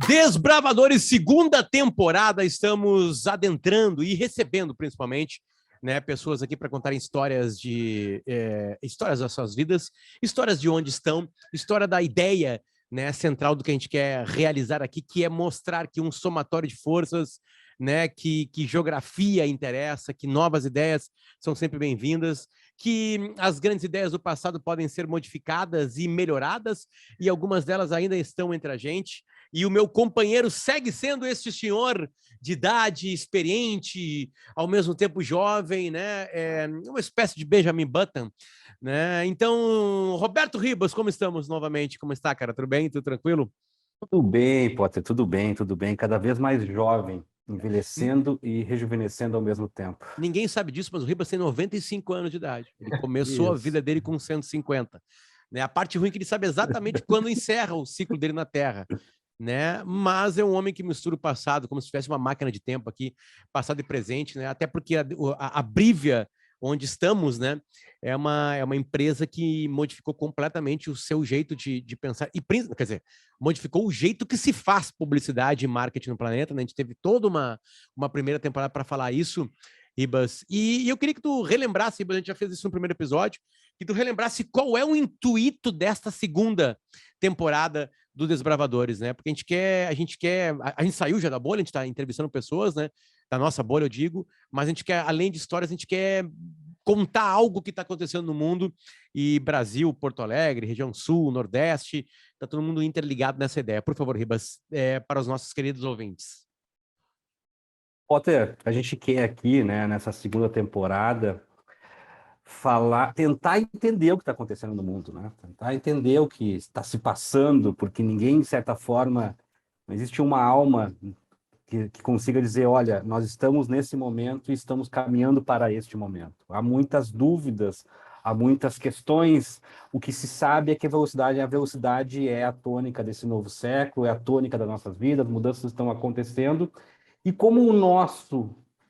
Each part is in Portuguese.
Desbravadores, segunda temporada, estamos adentrando e recebendo, principalmente, né, pessoas aqui para contarem histórias histórias das suas vidas, histórias de onde estão, história da ideia, né, central do que a gente quer realizar aqui, que é mostrar que um somatório de forças, né, que geografia interessa, que novas ideias são sempre bem-vindas, que as grandes ideias do passado podem ser modificadas e melhoradas, e algumas delas ainda estão entre a gente. E o meu companheiro segue sendo este senhor de idade, experiente, ao mesmo tempo jovem, né? Uma espécie de Benjamin Button, né? Então, Roberto Ribas, como estamos novamente? Como está, cara? Tudo bem? Tudo tranquilo? Tudo bem, Potter, tudo bem, tudo bem. Cada vez mais jovem, envelhecendo e rejuvenescendo ao mesmo tempo. Ninguém sabe disso, mas o Ribas tem 95 anos de idade. Ele começou a Isso. vida dele com 150. Né? A parte ruim é que ele sabe exatamente quando encerra o ciclo dele na Terra. Né? Mas é um homem que mistura o passado, como se tivesse uma máquina de tempo aqui, passado e presente, né? Até porque a Brivia, onde estamos, né, é uma empresa que modificou completamente o seu jeito de pensar, e quer dizer, modificou o jeito que se faz publicidade e marketing no planeta, né? A gente teve toda uma primeira temporada para falar isso, Ribas, e eu queria que tu relembrasse, Ribas, a gente já fez isso no primeiro episódio, que tu relembrasse qual é o intuito desta segunda temporada do Desbravadores, né? Porque a gente saiu já da bolha, a gente está entrevistando pessoas, né? Da nossa bolha, eu digo, mas a gente quer, além de histórias, a gente quer contar algo que está acontecendo no mundo, e Brasil, Porto Alegre, região sul, Nordeste, está todo mundo interligado nessa ideia. Por favor, Ribas, para os nossos queridos ouvintes. Potter, a gente quer aqui, né, nessa segunda temporada, tentar entender o que está acontecendo no mundo, né? Tentar entender o que está se passando, porque ninguém, de certa forma, não existe uma alma que consiga dizer, olha, nós estamos nesse momento e estamos caminhando para este momento. Há muitas dúvidas, há muitas questões. O que se sabe é que a velocidade é a tônica desse novo século, é a tônica das nossas vidas, mudanças estão acontecendo. E como o nosso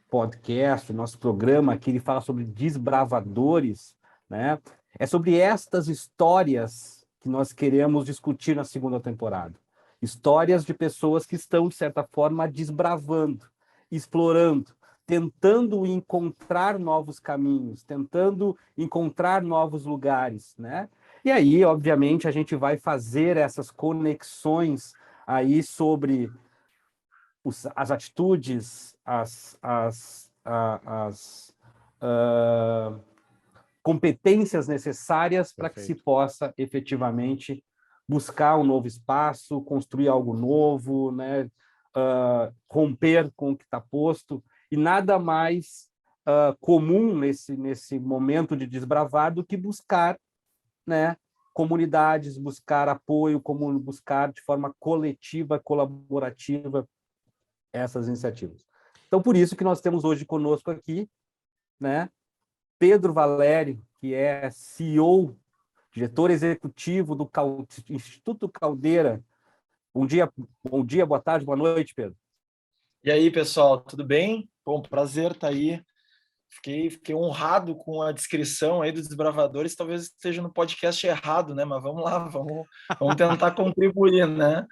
podcast, o nosso programa aqui, ele fala sobre desbravadores, né? É sobre estas histórias que nós queremos discutir na segunda temporada. Histórias de pessoas que estão, de certa forma, desbravando, explorando, tentando encontrar novos caminhos, tentando encontrar novos lugares, né? E aí, obviamente, a gente vai fazer essas conexões aí sobre as atitudes, competências necessárias para que se possa efetivamente buscar um novo espaço, construir algo novo, né? Romper com o que está posto, e nada mais comum nesse momento de desbravar do que buscar, né, comunidades, buscar apoio, buscar de forma coletiva, colaborativa, essas iniciativas. Então, por isso que nós temos hoje conosco aqui, né, Pedro Valério, que é CEO, diretor executivo do Instituto Caldeira. Bom dia, boa tarde, boa noite, Pedro. E aí, pessoal, tudo bem? Bom, prazer estar aí. Fiquei honrado com a descrição aí dos Desbravadores. Talvez esteja no podcast errado, né? Mas vamos lá, vamos tentar contribuir, né?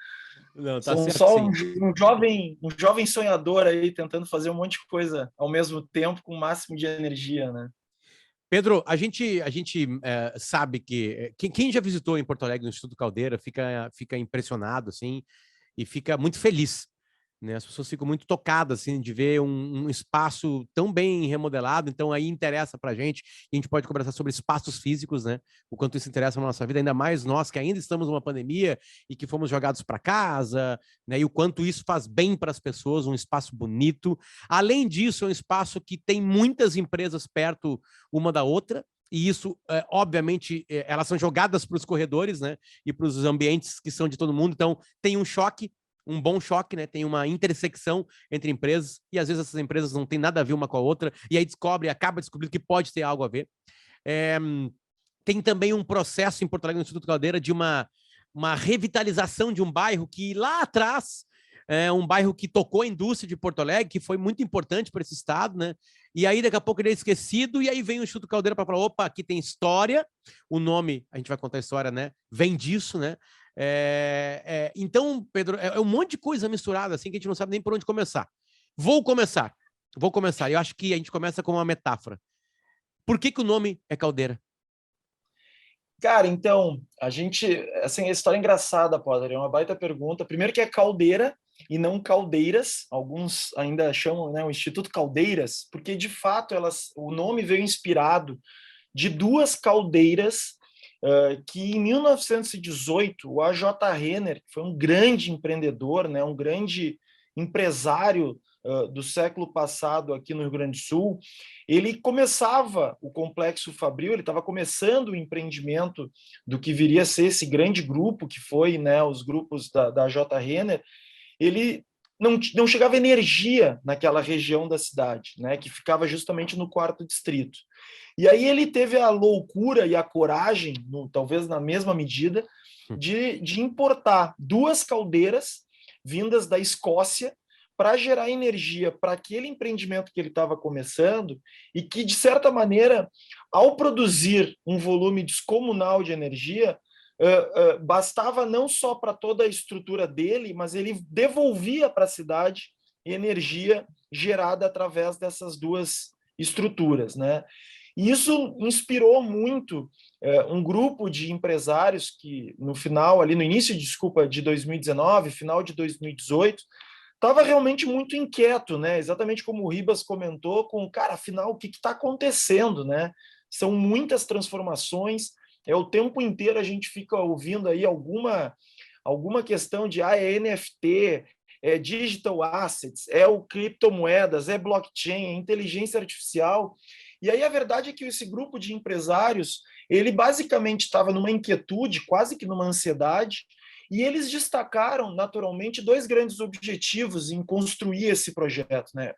Não, tá Sou certo, só sim. um jovem sonhador aí, tentando fazer um monte de coisa ao mesmo tempo, com o máximo de energia, né? Pedro, a gente sabe que quem já visitou em Porto Alegre no Instituto Caldeira fica impressionado, assim, e fica muito feliz, né? As pessoas ficam muito tocadas, assim, de ver um espaço tão bem remodelado. Então aí interessa para a gente, e a gente pode conversar sobre espaços físicos, né? O quanto isso interessa na nossa vida, ainda mais nós que ainda estamos numa pandemia e que fomos jogados para casa, né? E o quanto isso faz bem para as pessoas, um espaço bonito. Além disso, é um espaço que tem muitas empresas perto uma da outra, e isso, obviamente, elas são jogadas para os corredores, né? E para os ambientes que são de todo mundo. Então tem um bom choque, né? Tem uma intersecção entre empresas, e às vezes essas empresas não têm nada a ver uma com a outra, e aí acaba descobrindo que pode ter algo a ver. Tem também um processo em Porto Alegre, no Instituto Caldeira, de uma revitalização de um bairro que lá atrás é um bairro que tocou a indústria de Porto Alegre, que foi muito importante para esse estado, né? E aí, daqui a pouco, ele é esquecido, e aí vem o Instituto Caldeira para falar, opa, aqui tem história, o nome, a gente vai contar a história, né? Vem disso, né? Então, Pedro, é um monte de coisa misturada, assim, que a gente não sabe nem por onde começar. Vou começar. Eu acho que a gente começa com uma metáfora. Por que o nome é Caldeira? Cara, então, assim, a história é engraçada, Potter, é uma baita pergunta. Primeiro que é Caldeira e não Caldeiras, alguns ainda chamam, né, o Instituto Caldeiras, porque de fato o nome veio inspirado de duas caldeiras que em 1918 o A.J. Renner, que foi um grande empreendedor, né, um grande empresário do século passado aqui no Rio Grande do Sul, ele começava o Complexo Fabril, ele estava começando o empreendimento do que viria a ser esse grande grupo que foi, né, os grupos da J. Renner. Ele não chegava energia naquela região da cidade, né, que ficava justamente no 4º distrito. E aí ele teve a loucura e a coragem, talvez na mesma medida, de importar duas caldeiras vindas da Escócia para gerar energia para aquele empreendimento que ele estava começando e que, de certa maneira, ao produzir um volume descomunal de energia, bastava não só para toda a estrutura dele, mas ele devolvia para a cidade energia gerada através dessas duas estruturas, né? E isso inspirou muito um grupo de empresários que no início, de 2019, final de 2018, estava realmente muito inquieto, né? Exatamente como o Ribas comentou, cara, afinal, o que está acontecendo, né? São muitas transformações, o tempo inteiro a gente fica ouvindo aí alguma questão de é NFT, é digital assets, é o criptomoedas, é blockchain, é inteligência artificial. E aí a verdade é que esse grupo de empresários, ele basicamente estava numa inquietude, quase que numa ansiedade, e eles destacaram, naturalmente, dois grandes objetivos em construir esse projeto, né?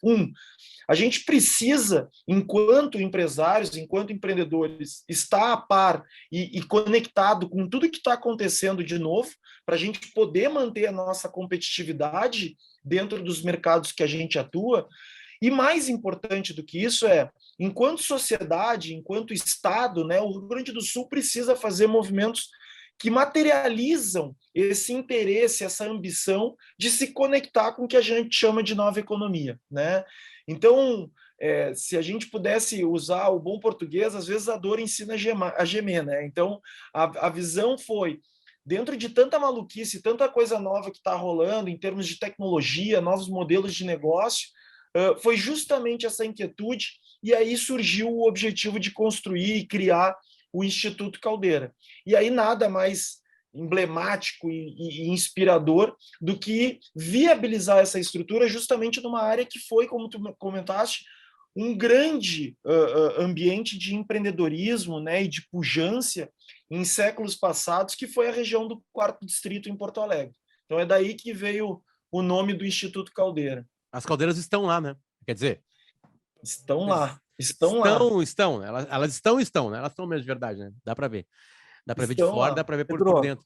A gente precisa, enquanto empresários, enquanto empreendedores, estar a par e conectado com tudo que está acontecendo de novo, para a gente poder manter a nossa competitividade dentro dos mercados que a gente atua. E mais importante do que isso enquanto sociedade, enquanto Estado, né, o Rio Grande do Sul precisa fazer movimentos que materializam esse interesse, essa ambição de se conectar com o que a gente chama de nova economia, né? Então, se a gente pudesse usar o bom português, às vezes a dor ensina a gemer, né? Então, a visão foi, dentro de tanta maluquice, tanta coisa nova que está rolando em termos de tecnologia, novos modelos de negócio, foi justamente essa inquietude, e aí surgiu o objetivo de construir e criar o Instituto Caldeira. E aí nada mais emblemático e inspirador do que viabilizar essa estrutura justamente numa área que foi, como tu comentaste, um grande ambiente de empreendedorismo, né, e de pujança em séculos passados, que foi a região do 4º Distrito em Porto Alegre. Então é daí que veio o nome do Instituto Caldeira. As caldeiras estão lá, né? Quer dizer... Estão lá. Elas estão, né? Elas estão mesmo de verdade, né? Dá para ver. Dá para ver de fora, dá para ver por dentro.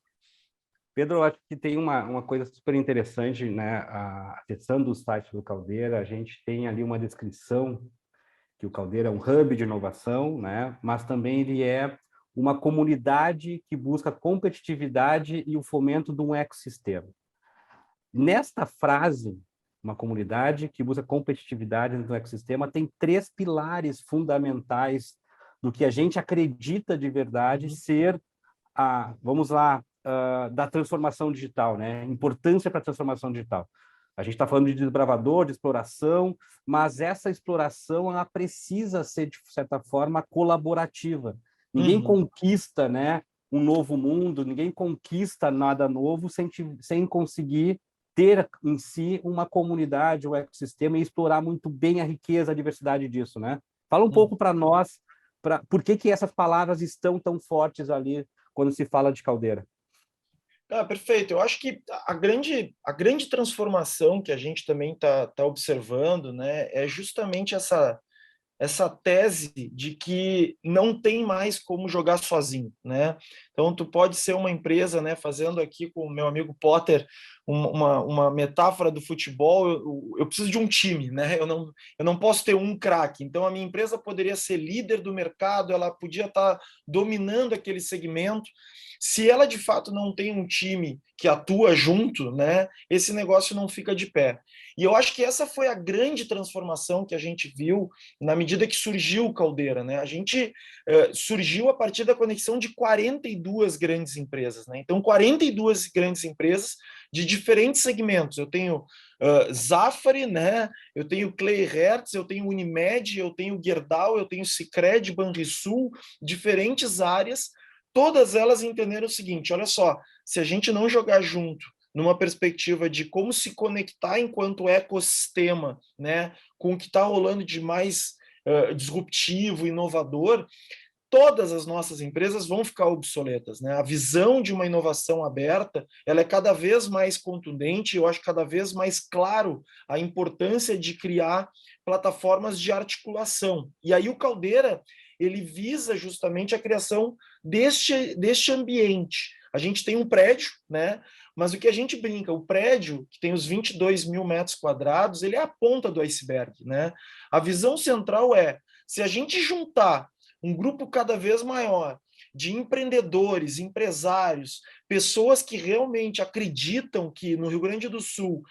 Pedro, acho que tem uma coisa super interessante, né? A questão do site do Caldeira, a gente tem ali uma descrição que o Caldeira é um hub de inovação, né? Mas também ele é uma comunidade que busca competitividade e o fomento de um ecossistema. Nesta frase, uma comunidade que busca competitividade no ecossistema, tem 3 pilares fundamentais do que a gente acredita de verdade ser da transformação digital, né? Importância para a transformação digital. A gente está falando de desbravador, de exploração, mas essa exploração ela precisa ser, de certa forma, colaborativa. Ninguém conquista, né, um novo mundo, ninguém conquista nada novo sem conseguir ter em si uma comunidade, um ecossistema e explorar muito bem a riqueza, a diversidade disso, né? Fala um pouco para nós, por que essas palavras estão tão fortes ali quando se fala de Caldeira. Perfeito. Eu acho que a grande transformação que a gente também tá observando, né, é justamente essa tese de que não tem mais como jogar sozinho, né? Então, tu pode ser uma empresa, né, fazendo aqui com o meu amigo Potter uma metáfora do futebol, eu preciso de um time, né? Eu não posso ter um craque. Então, a minha empresa poderia ser líder do mercado, ela podia estar dominando aquele segmento. Se ela, de fato, não tem um time que atua junto, né, esse negócio não fica de pé. E eu acho que essa foi a grande transformação que a gente viu na medida que surgiu o Caldeira, né? A gente surgiu a partir da conexão de 42 grandes empresas, né? Então, 42 grandes empresas de diferentes segmentos. Eu tenho Zafari, né? Eu tenho Clay Hertz, eu tenho Unimed, eu tenho Gerdau, eu tenho Sicredi, Banrisul, diferentes áreas, todas elas entenderam o seguinte, olha só, se a gente não jogar junto numa perspectiva de como se conectar enquanto ecossistema, né, com o que está rolando de mais disruptivo, inovador, todas as nossas empresas vão ficar obsoletas, né? A visão de uma inovação aberta, ela é cada vez mais contundente, eu acho cada vez mais claro a importância de criar plataformas de articulação. E aí o Caldeira, ele visa justamente a criação deste ambiente. A gente tem um prédio, né? Mas o que a gente brinca, o prédio, que tem os 22 mil metros quadrados, ele é a ponta do iceberg, né? A visão central é, se a gente juntar um grupo cada vez maior de empreendedores, empresários, pessoas que realmente acreditam que no Rio Grande do Sul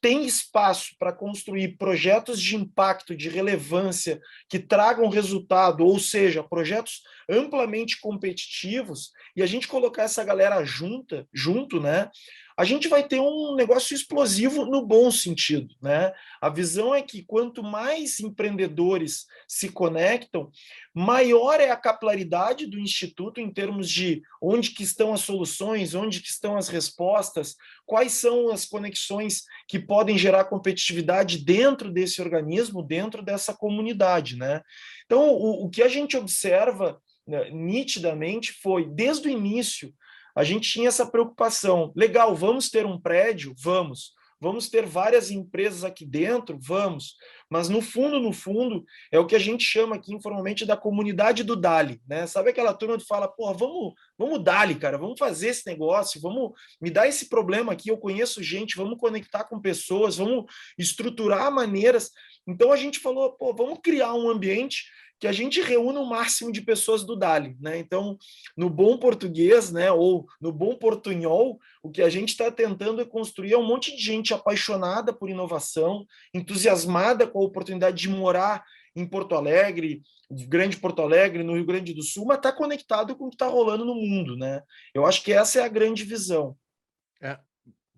tem espaço para construir projetos de impacto, de relevância, que tragam resultado, ou seja, projetos amplamente competitivos, e a gente colocar essa galera junto, né? A gente vai ter um negócio explosivo no bom sentido, né? A visão é que quanto mais empreendedores se conectam, maior é a capilaridade do Instituto em termos de onde que estão as soluções, onde que estão as respostas, quais são as conexões que podem gerar competitividade dentro desse organismo, dentro dessa comunidade, né? Então, o que a gente observa, né, nitidamente foi, desde o início, a gente tinha essa preocupação. Legal, vamos ter um prédio? Vamos. Vamos ter várias empresas aqui dentro? Vamos. Mas no fundo, é o que a gente chama aqui informalmente da comunidade do Dali, né? Sabe aquela turma que fala, pô, vamos Dali, cara, vamos fazer esse negócio, vamos me dar esse problema aqui, eu conheço gente, vamos conectar com pessoas, vamos estruturar maneiras. Então a gente falou, pô, vamos criar um ambiente que a gente reúna o máximo de pessoas do Dali, né? Então, no bom português, né, ou no bom portunhol, o que a gente está tentando é construir um monte de gente apaixonada por inovação, entusiasmada com a oportunidade de morar em Porto Alegre, Grande Porto Alegre, no Rio Grande do Sul, mas está conectado com o que está rolando no mundo, né? Eu acho que essa é a grande visão.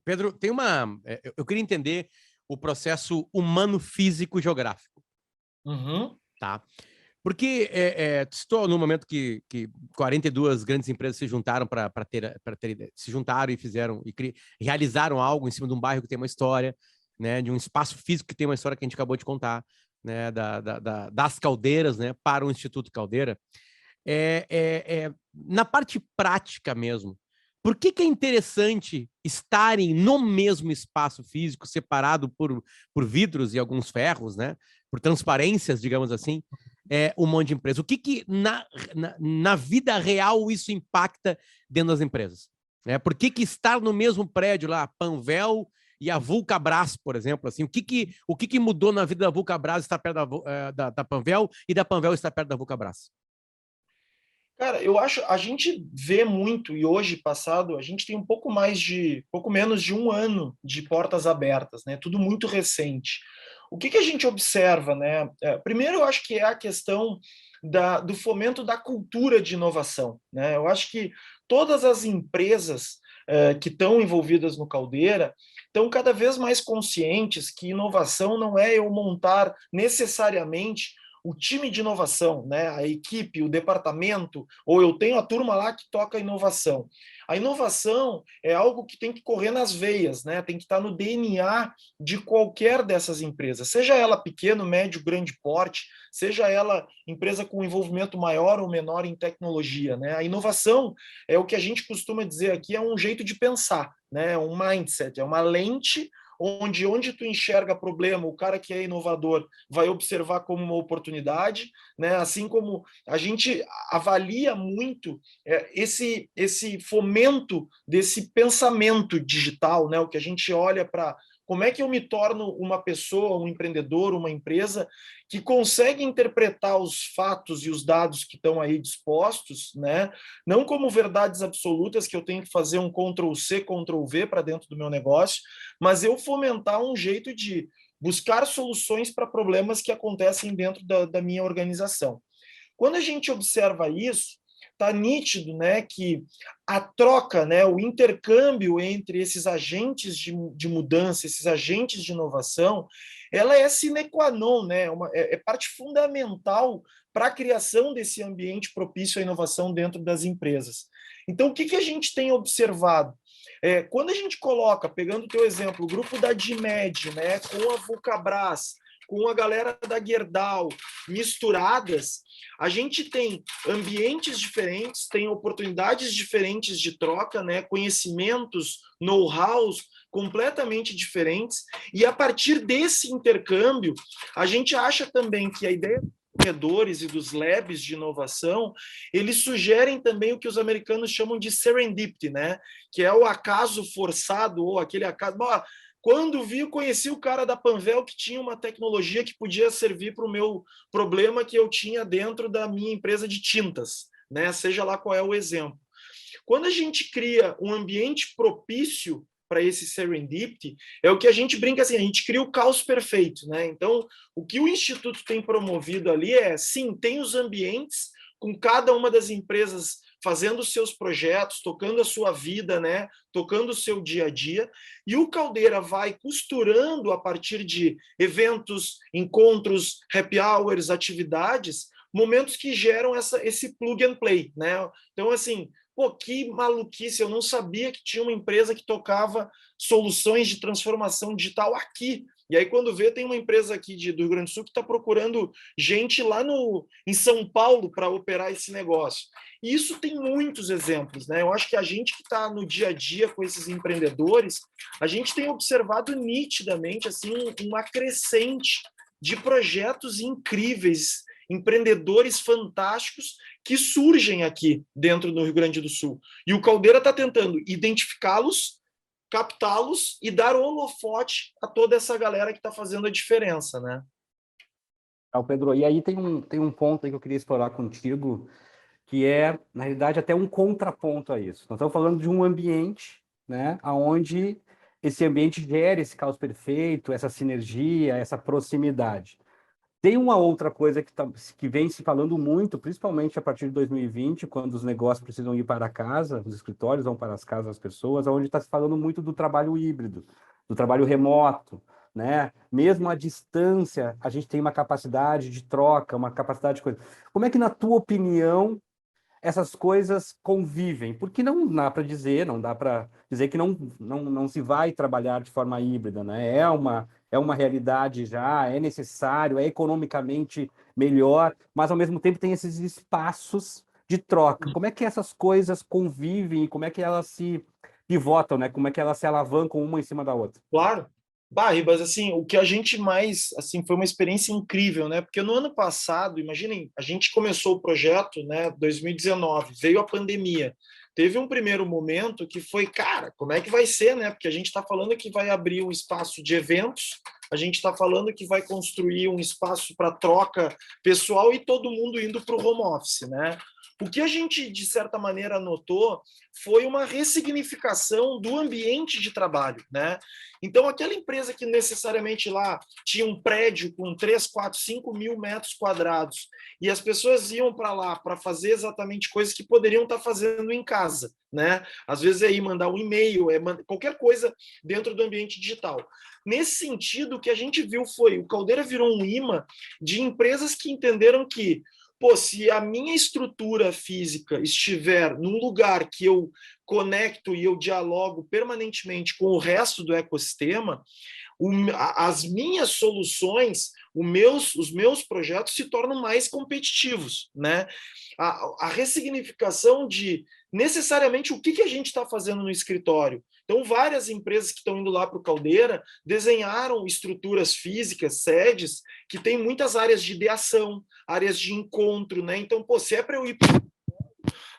Pedro, tem eu queria entender o processo humano-físico-geográfico. Uhum. Tá? Porque estou no momento que 42 grandes empresas se juntaram se juntaram e fizeram e realizaram algo em cima de um bairro que tem uma história, né, de um espaço físico que tem uma história que a gente acabou de contar, né, das Caldeiras, né, para o Instituto Caldeira. Na parte prática mesmo, por que é interessante estarem no mesmo espaço físico, separado por vidros e alguns ferros, né, por transparências, digamos assim, um monte de empresas? O que na vida real isso impacta dentro das empresas? Por que estar no mesmo prédio lá, Panvel e a Vulcabras, por exemplo, assim, o que mudou na vida da Vulcabras estar perto da Panvel e da Panvel estar perto da Vulcabras? Cara, eu acho, a gente vê muito, e hoje, passado, a gente tem pouco menos de um ano de portas abertas, né? Tudo muito recente. O que a gente observa, né? Primeiro, eu acho que é a questão do fomento da cultura de inovação, né? Eu acho que todas as empresas que estão envolvidas no Caldeira estão cada vez mais conscientes que inovação não é eu montar necessariamente o time de inovação, né? A equipe, o departamento, ou eu tenho a turma lá que toca a inovação. A inovação é algo que tem que correr nas veias, né? Tem que estar no DNA de qualquer dessas empresas, seja ela pequeno, médio, grande porte, seja ela empresa com envolvimento maior ou menor em tecnologia, né? A inovação é o que a gente costuma dizer aqui, é um jeito de pensar, né? É um mindset, é uma lente onde tu enxerga problema, o cara que é inovador vai observar como uma oportunidade, né? Assim como a gente avalia muito esse fomento desse pensamento digital, né? O que a gente olha para como é que eu me torno uma pessoa, um empreendedor, uma empresa que consegue interpretar os fatos e os dados que estão aí dispostos, né? Não como verdades absolutas que eu tenho que fazer um Ctrl+C, Ctrl+V para dentro do meu negócio, mas eu fomentar um jeito de buscar soluções para problemas que acontecem dentro da minha organização. Quando a gente observa isso, está nítido, né, que a troca, né, o intercâmbio entre esses agentes de mudança, esses agentes de inovação, ela é sine qua non, né, é parte fundamental para a criação desse ambiente propício à inovação dentro das empresas. Então, o que a gente tem observado? Quando a gente coloca, pegando o teu exemplo, o grupo da DIMED, né, com a Vulcabras, com a galera da Gerdau, misturadas, a gente tem ambientes diferentes, tem oportunidades diferentes de troca, né? Conhecimentos, know-hows completamente diferentes, e a partir desse intercâmbio, a gente acha também que a ideia dos corredores e dos labs de inovação, eles sugerem também o que os americanos chamam de serendipity, né? Que é o acaso forçado, ou aquele acaso... Quando vi, conheci o cara da Panvel que tinha uma tecnologia que podia servir para o meu problema que eu tinha dentro da minha empresa de tintas, né? Seja lá qual é o exemplo. Quando a gente cria um ambiente propício para esse serendipity, é o que a gente brinca assim, a gente cria o caos perfeito, né? Então, o que o Instituto tem promovido ali sim, tem os ambientes com cada uma das empresas fazendo os seus projetos, tocando a sua vida, né? Tocando o seu dia a dia, e o Caldeira vai costurando a partir de eventos, encontros, happy hours, atividades, momentos que geram esse plug and play, né? Então, assim, pô, que maluquice, eu não sabia que tinha uma empresa que tocava soluções de transformação digital aqui. E aí, quando vê, tem uma empresa aqui do Rio Grande do Sul que está procurando gente lá em São Paulo para operar esse negócio. E isso tem muitos exemplos, né? Eu acho que a gente que está no dia a dia com esses empreendedores, a gente tem observado nitidamente assim, uma crescente de projetos incríveis, empreendedores fantásticos que surgem aqui dentro do Rio Grande do Sul. E o Caldeira está tentando identificá-los, captá-los e dar holofote a toda essa galera que está fazendo a diferença, né? Pedro, e aí tem um ponto aí que eu queria explorar contigo, que é, na realidade, até um contraponto a isso. Nós estamos falando de um ambiente, né, onde esse ambiente gera esse caos perfeito, essa sinergia, essa proximidade. Tem uma outra coisa que vem se falando muito, principalmente a partir de 2020, quando os negócios precisam ir para casa, os escritórios vão para as casas das pessoas, onde está se falando muito do trabalho híbrido, do trabalho remoto, né? Mesmo à distância, a gente tem uma capacidade de troca, uma capacidade de coisa. Como é que, na tua opinião, essas coisas convivem? Porque não dá para dizer, que não se vai trabalhar de forma híbrida, né? É uma realidade já, é necessário, é economicamente melhor, mas ao mesmo tempo tem esses espaços de troca. Como é que essas coisas convivem? Como é que elas se pivotam, né? Como é que elas se alavancam uma em cima da outra? Claro. Ribas, assim, o que a gente mais, assim, foi uma experiência incrível, né? Porque no ano passado, imaginem, a gente começou o projeto, né, 2019, veio a pandemia. Teve um primeiro momento que foi, cara, como é que vai ser, né? Porque a gente está falando que vai abrir um espaço de eventos, a gente está falando que vai construir um espaço para troca pessoal e todo mundo indo para o home office, né? O que a gente, de certa maneira, notou foi uma ressignificação do ambiente de trabalho, né? Então, aquela empresa que necessariamente lá tinha um prédio com 3, 4, 5 mil metros quadrados e as pessoas iam para lá para fazer exatamente coisas que poderiam estar fazendo em casa, né? Às vezes é ir mandar um e-mail, qualquer coisa dentro do ambiente digital. Nesse sentido, o que a gente viu foi o Caldeira virou um imã de empresas que entenderam que se a minha estrutura física estiver num lugar que eu conecto e eu dialogo permanentemente com o resto do ecossistema, as minhas soluções os meus projetos se tornam mais competitivos, né? A ressignificação de necessariamente o que a gente está fazendo no escritório. Então, várias empresas que estão indo lá para o Caldeira desenharam estruturas físicas, sedes, que tem muitas áreas de ideação, áreas de encontro, né? Então, pô, se é para eu ir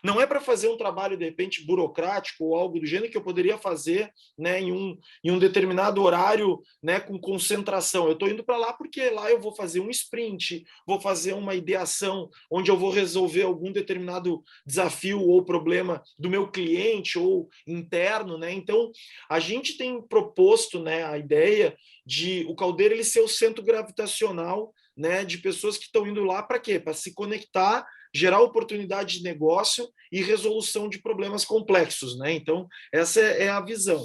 não é para fazer um trabalho, de repente, burocrático ou algo do gênero que eu poderia fazer, né, em um determinado horário, né, com concentração. Eu estou indo para lá porque lá eu vou fazer um sprint, vou fazer uma ideação onde eu vou resolver algum determinado desafio ou problema do meu cliente ou interno, né? Então, a gente tem proposto, né, a ideia de o Caldeira ele ser o centro gravitacional, né, de pessoas que estão indo lá para quê? Para se conectar, gerar oportunidade de negócio e resolução de problemas complexos, né? Então, essa é a visão.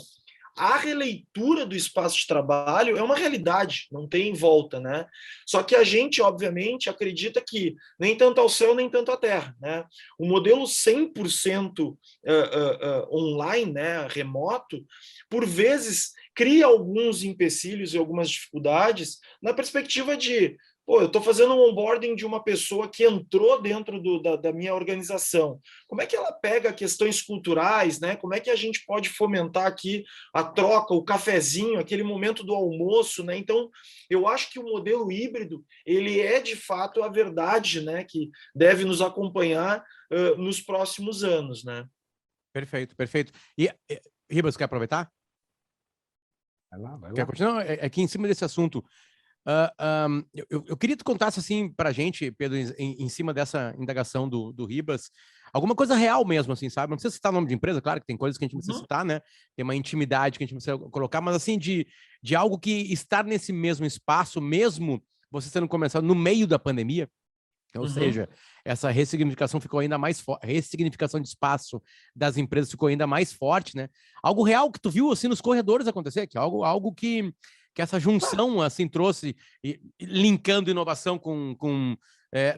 A releitura do espaço de trabalho é uma realidade, não tem volta, né? Só que a gente, obviamente, acredita que nem tanto ao céu, nem tanto à terra, né? O modelo 100% online, né, remoto, por vezes cria alguns empecilhos e algumas dificuldades na perspectiva de eu estou fazendo um onboarding de uma pessoa que entrou dentro da minha organização. Como é que ela pega questões culturais, né? Como é que a gente pode fomentar aqui a troca, o cafezinho, aquele momento do almoço, né? Então, eu acho que o modelo híbrido, ele é de fato a verdade, né? Que deve nos acompanhar nos próximos anos, né? Perfeito, perfeito. E, Ribas, quer aproveitar? Vai lá. Quer continuar? Aqui em cima desse assunto, eu queria que tu contasse assim pra gente, Pedro, em cima dessa indagação do Ribas, alguma coisa real mesmo, assim, sabe? Não precisa citar nome de empresa, claro que tem coisas que a gente precisa citar, né? Tem uma intimidade que a gente precisa colocar, mas assim, de algo que estar nesse mesmo espaço, mesmo você sendo começado no meio da pandemia, ou seja, essa ressignificação ficou ainda mais forte, ressignificação de espaço das empresas ficou ainda mais forte, né? Algo real que tu viu assim nos corredores acontecer, que algo que essa junção assim trouxe, linkando inovação com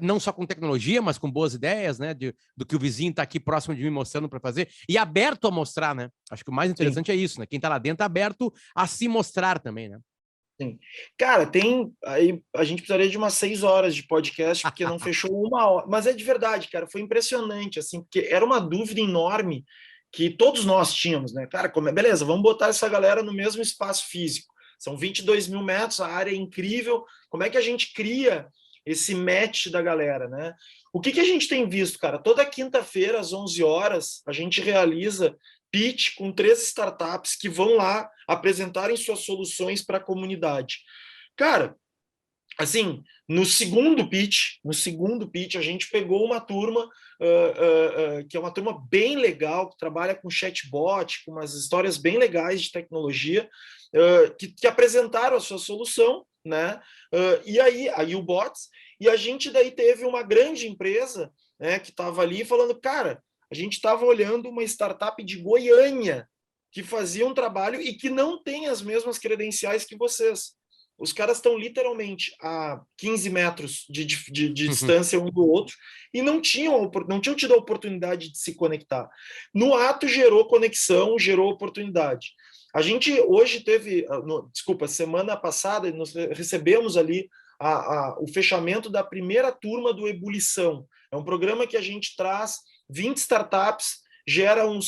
não só com tecnologia, mas com boas ideias, né? Do que o vizinho está aqui próximo de mim mostrando para fazer e aberto a mostrar, né? Acho que o mais interessante é isso, né? Quem está lá dentro tá aberto a se mostrar também, né? Sim. Cara, aí a gente precisaria de umas 6 horas de podcast, porque não fechou 1 hora. Mas é de verdade, cara, foi impressionante, assim, porque era uma dúvida enorme que todos nós tínhamos, né? Cara, beleza, vamos botar essa galera no mesmo espaço físico. São 22 mil metros, a área é incrível. Como é que a gente cria esse match da galera, né? O que a gente tem visto, cara? Toda quinta-feira, às 11 horas, a gente realiza pitch com 3 startups que vão lá apresentarem suas soluções para a comunidade. Cara, assim, no segundo pitch, a gente pegou uma turma que é uma turma bem legal, que trabalha com chatbot, com umas histórias bem legais de tecnologia, que apresentaram a sua solução, né? E aí o Bots, e a gente daí teve uma grande empresa, né, que estava ali falando, cara, a gente estava olhando uma startup de Goiânia que fazia um trabalho e que não tem as mesmas credenciais que vocês. Os caras estão literalmente a 15 metros de distância um do outro e não tinham tido a oportunidade de se conectar. No ato gerou conexão, gerou oportunidade. A gente hoje teve, semana passada, nós recebemos ali o fechamento da primeira turma do Ebulição. É um programa que a gente traz 20 startups, gera um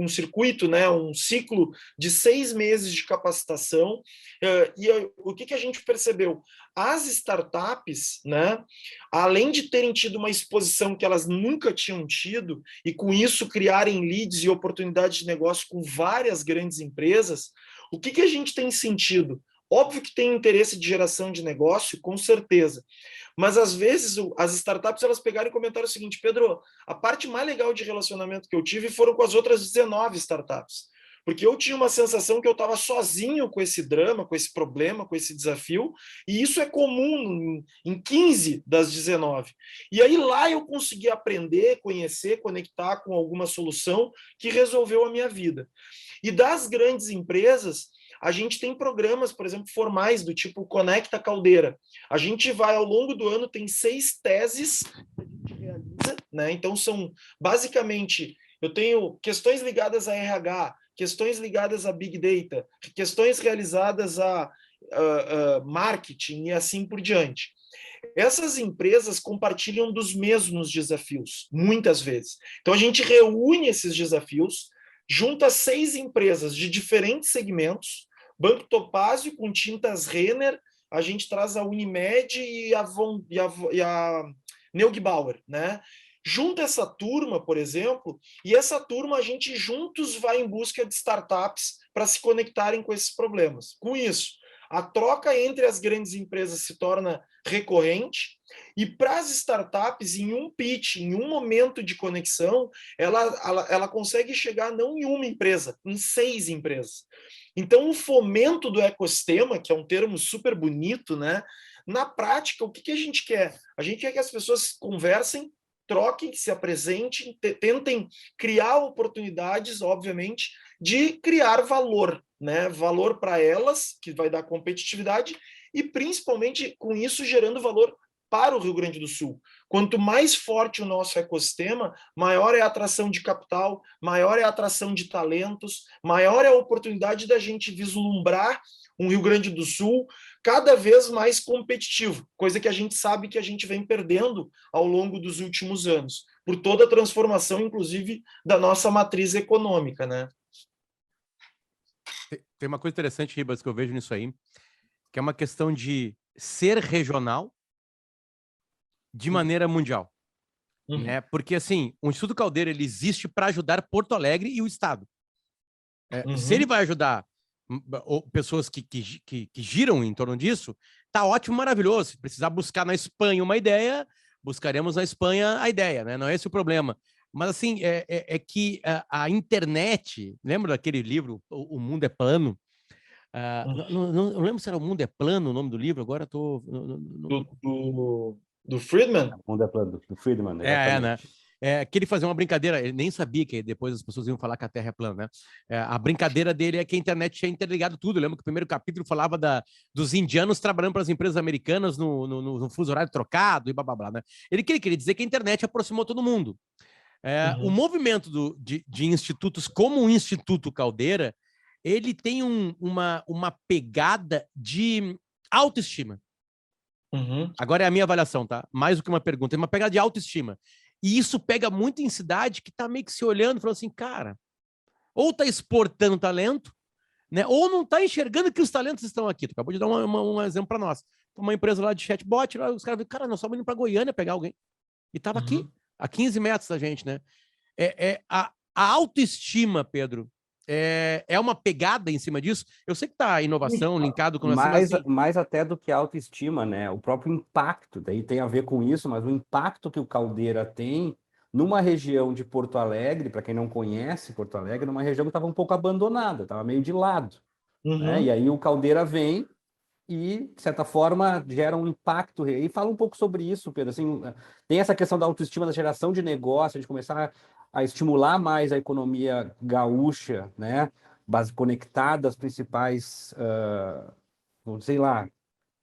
circuito, né, um ciclo de 6 meses de capacitação. E o que a gente percebeu? As startups, né, além de terem tido uma exposição que elas nunca tinham tido, e com isso criarem leads e oportunidades de negócio com várias grandes empresas, o que a gente tem sentido? Óbvio que tem interesse de geração de negócio, com certeza. Mas, às vezes, as startups elas pegaram e comentaram o seguinte: Pedro, a parte mais legal de relacionamento que eu tive foram com as outras 19 startups. Porque eu tinha uma sensação que eu estava sozinho com esse drama, com esse problema, com esse desafio, e isso é comum em 15 das 19. E aí lá eu consegui aprender, conhecer, conectar com alguma solução que resolveu a minha vida. E das grandes empresas, a gente tem programas, por exemplo, formais do tipo Conecta Caldeira. A gente vai, ao longo do ano, tem 6 teses que a gente realiza, né? Então, são, basicamente, eu tenho questões ligadas a RH, questões ligadas a Big Data, questões realizadas a marketing e assim por diante. Essas empresas compartilham dos mesmos desafios, muitas vezes. Então, a gente reúne esses desafios, junta 6 empresas de diferentes segmentos, Banco Topázio com tintas Renner, a gente traz a Unimed e a Neugbauer, né? Junta essa turma, por exemplo, e essa turma a gente juntos vai em busca de startups para se conectarem com esses problemas. Com isso, a troca entre as grandes empresas se torna recorrente e para as startups, em um pitch, em um momento de conexão, ela consegue chegar não em uma empresa, em 6 empresas. Então, o fomento do ecossistema, que é um termo super bonito, né? Na prática, o que a gente quer? A gente quer que as pessoas conversem, troquem, se apresentem, tentem criar oportunidades, obviamente, de criar valor, né? Valor para elas, que vai dar competitividade, e principalmente com isso gerando valor para o Rio Grande do Sul. Quanto mais forte o nosso ecossistema, maior é a atração de capital, maior é a atração de talentos, maior é a oportunidade da gente vislumbrar um Rio Grande do Sul cada vez mais competitivo, coisa que a gente sabe que a gente vem perdendo ao longo dos últimos anos, por toda a transformação, inclusive, da nossa matriz econômica, né? Tem uma coisa interessante, Ribas, que eu vejo nisso aí, que é uma questão de ser regional de maneira mundial. Né? Porque, assim, o Instituto Caldeira ele existe para ajudar Porto Alegre e o Estado. Se ele vai ajudar pessoas que giram em torno disso, tá ótimo, maravilhoso. Se precisar buscar na Espanha uma ideia, buscaremos na Espanha a ideia, né? Não é esse o problema. Mas, assim, é que a internet, lembra daquele livro, O Mundo é Plano? Não lembro se era O Mundo é Plano o nome do livro, agora estou... Do Friedman? O Mundo é Plano, do Friedman, exatamente. Né? Que ele fazia uma brincadeira, ele nem sabia que depois as pessoas iam falar que a Terra é plana, né? A brincadeira dele é que a internet tinha interligado tudo. Eu lembro que o primeiro capítulo falava dos indianos trabalhando para as empresas americanas no fuso horário trocado e blá, blá, blá, né? Ele queria dizer que a internet aproximou todo mundo. O movimento de institutos como o Instituto Caldeira, ele tem uma pegada de autoestima. Agora é a minha avaliação, tá? Mais do que uma pergunta, é uma pegada de autoestima. E isso pega muito em cidade que tá meio que se olhando e falando assim, cara, ou tá exportando talento, né? Ou não tá enxergando que os talentos estão aqui. Tu acabou de dar um exemplo para nós. Uma empresa lá de chatbot, lá, os caras viram, cara, nós estamos indo para Goiânia pegar alguém. E tava aqui, a 15 metros da gente, né? A autoestima, Pedro, é uma pegada em cima disso. Eu sei que tá a inovação linkado com... Mais até do que a autoestima, né? O próprio impacto, daí tem a ver com isso, mas o impacto que o Caldeira tem numa região de Porto Alegre, para quem não conhece Porto Alegre, numa região que estava um pouco abandonada, estava meio de lado. Né? E aí o Caldeira vem e, de certa forma, gera um impacto. E fala um pouco sobre isso, Pedro. Assim, tem essa questão da autoestima, da geração de negócio, de começar a estimular mais a economia gaúcha, né? Conectada às principais, sei lá,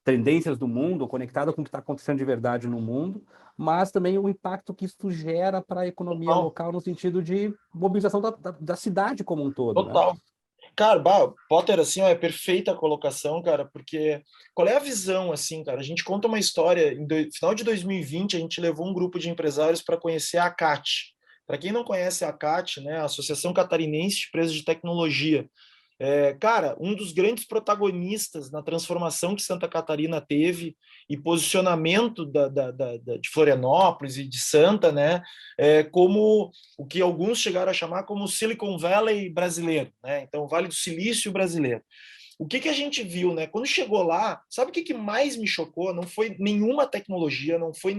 tendências do mundo, conectada com o que está acontecendo de verdade no mundo, mas também o impacto que isso gera para a economia local no sentido de mobilização da cidade como um todo. Total. Né? Cara, Potter, assim, ó, é perfeita a colocação, cara, porque qual é a visão, assim, cara? A gente conta uma história, final de 2020, a gente levou um grupo de empresários para conhecer a ACAT. Para quem não conhece a ACAT, né, a Associação Catarinense de Empresas de Tecnologia, cara, um dos grandes protagonistas na transformação que Santa Catarina teve e posicionamento de Florianópolis e de Santa, né, como o que alguns chegaram a chamar como Silicon Valley brasileiro, né? Então, o Vale do Silício brasileiro. O que a gente viu, né? Quando chegou lá, sabe o que mais me chocou? Não foi nenhuma tecnologia, não foi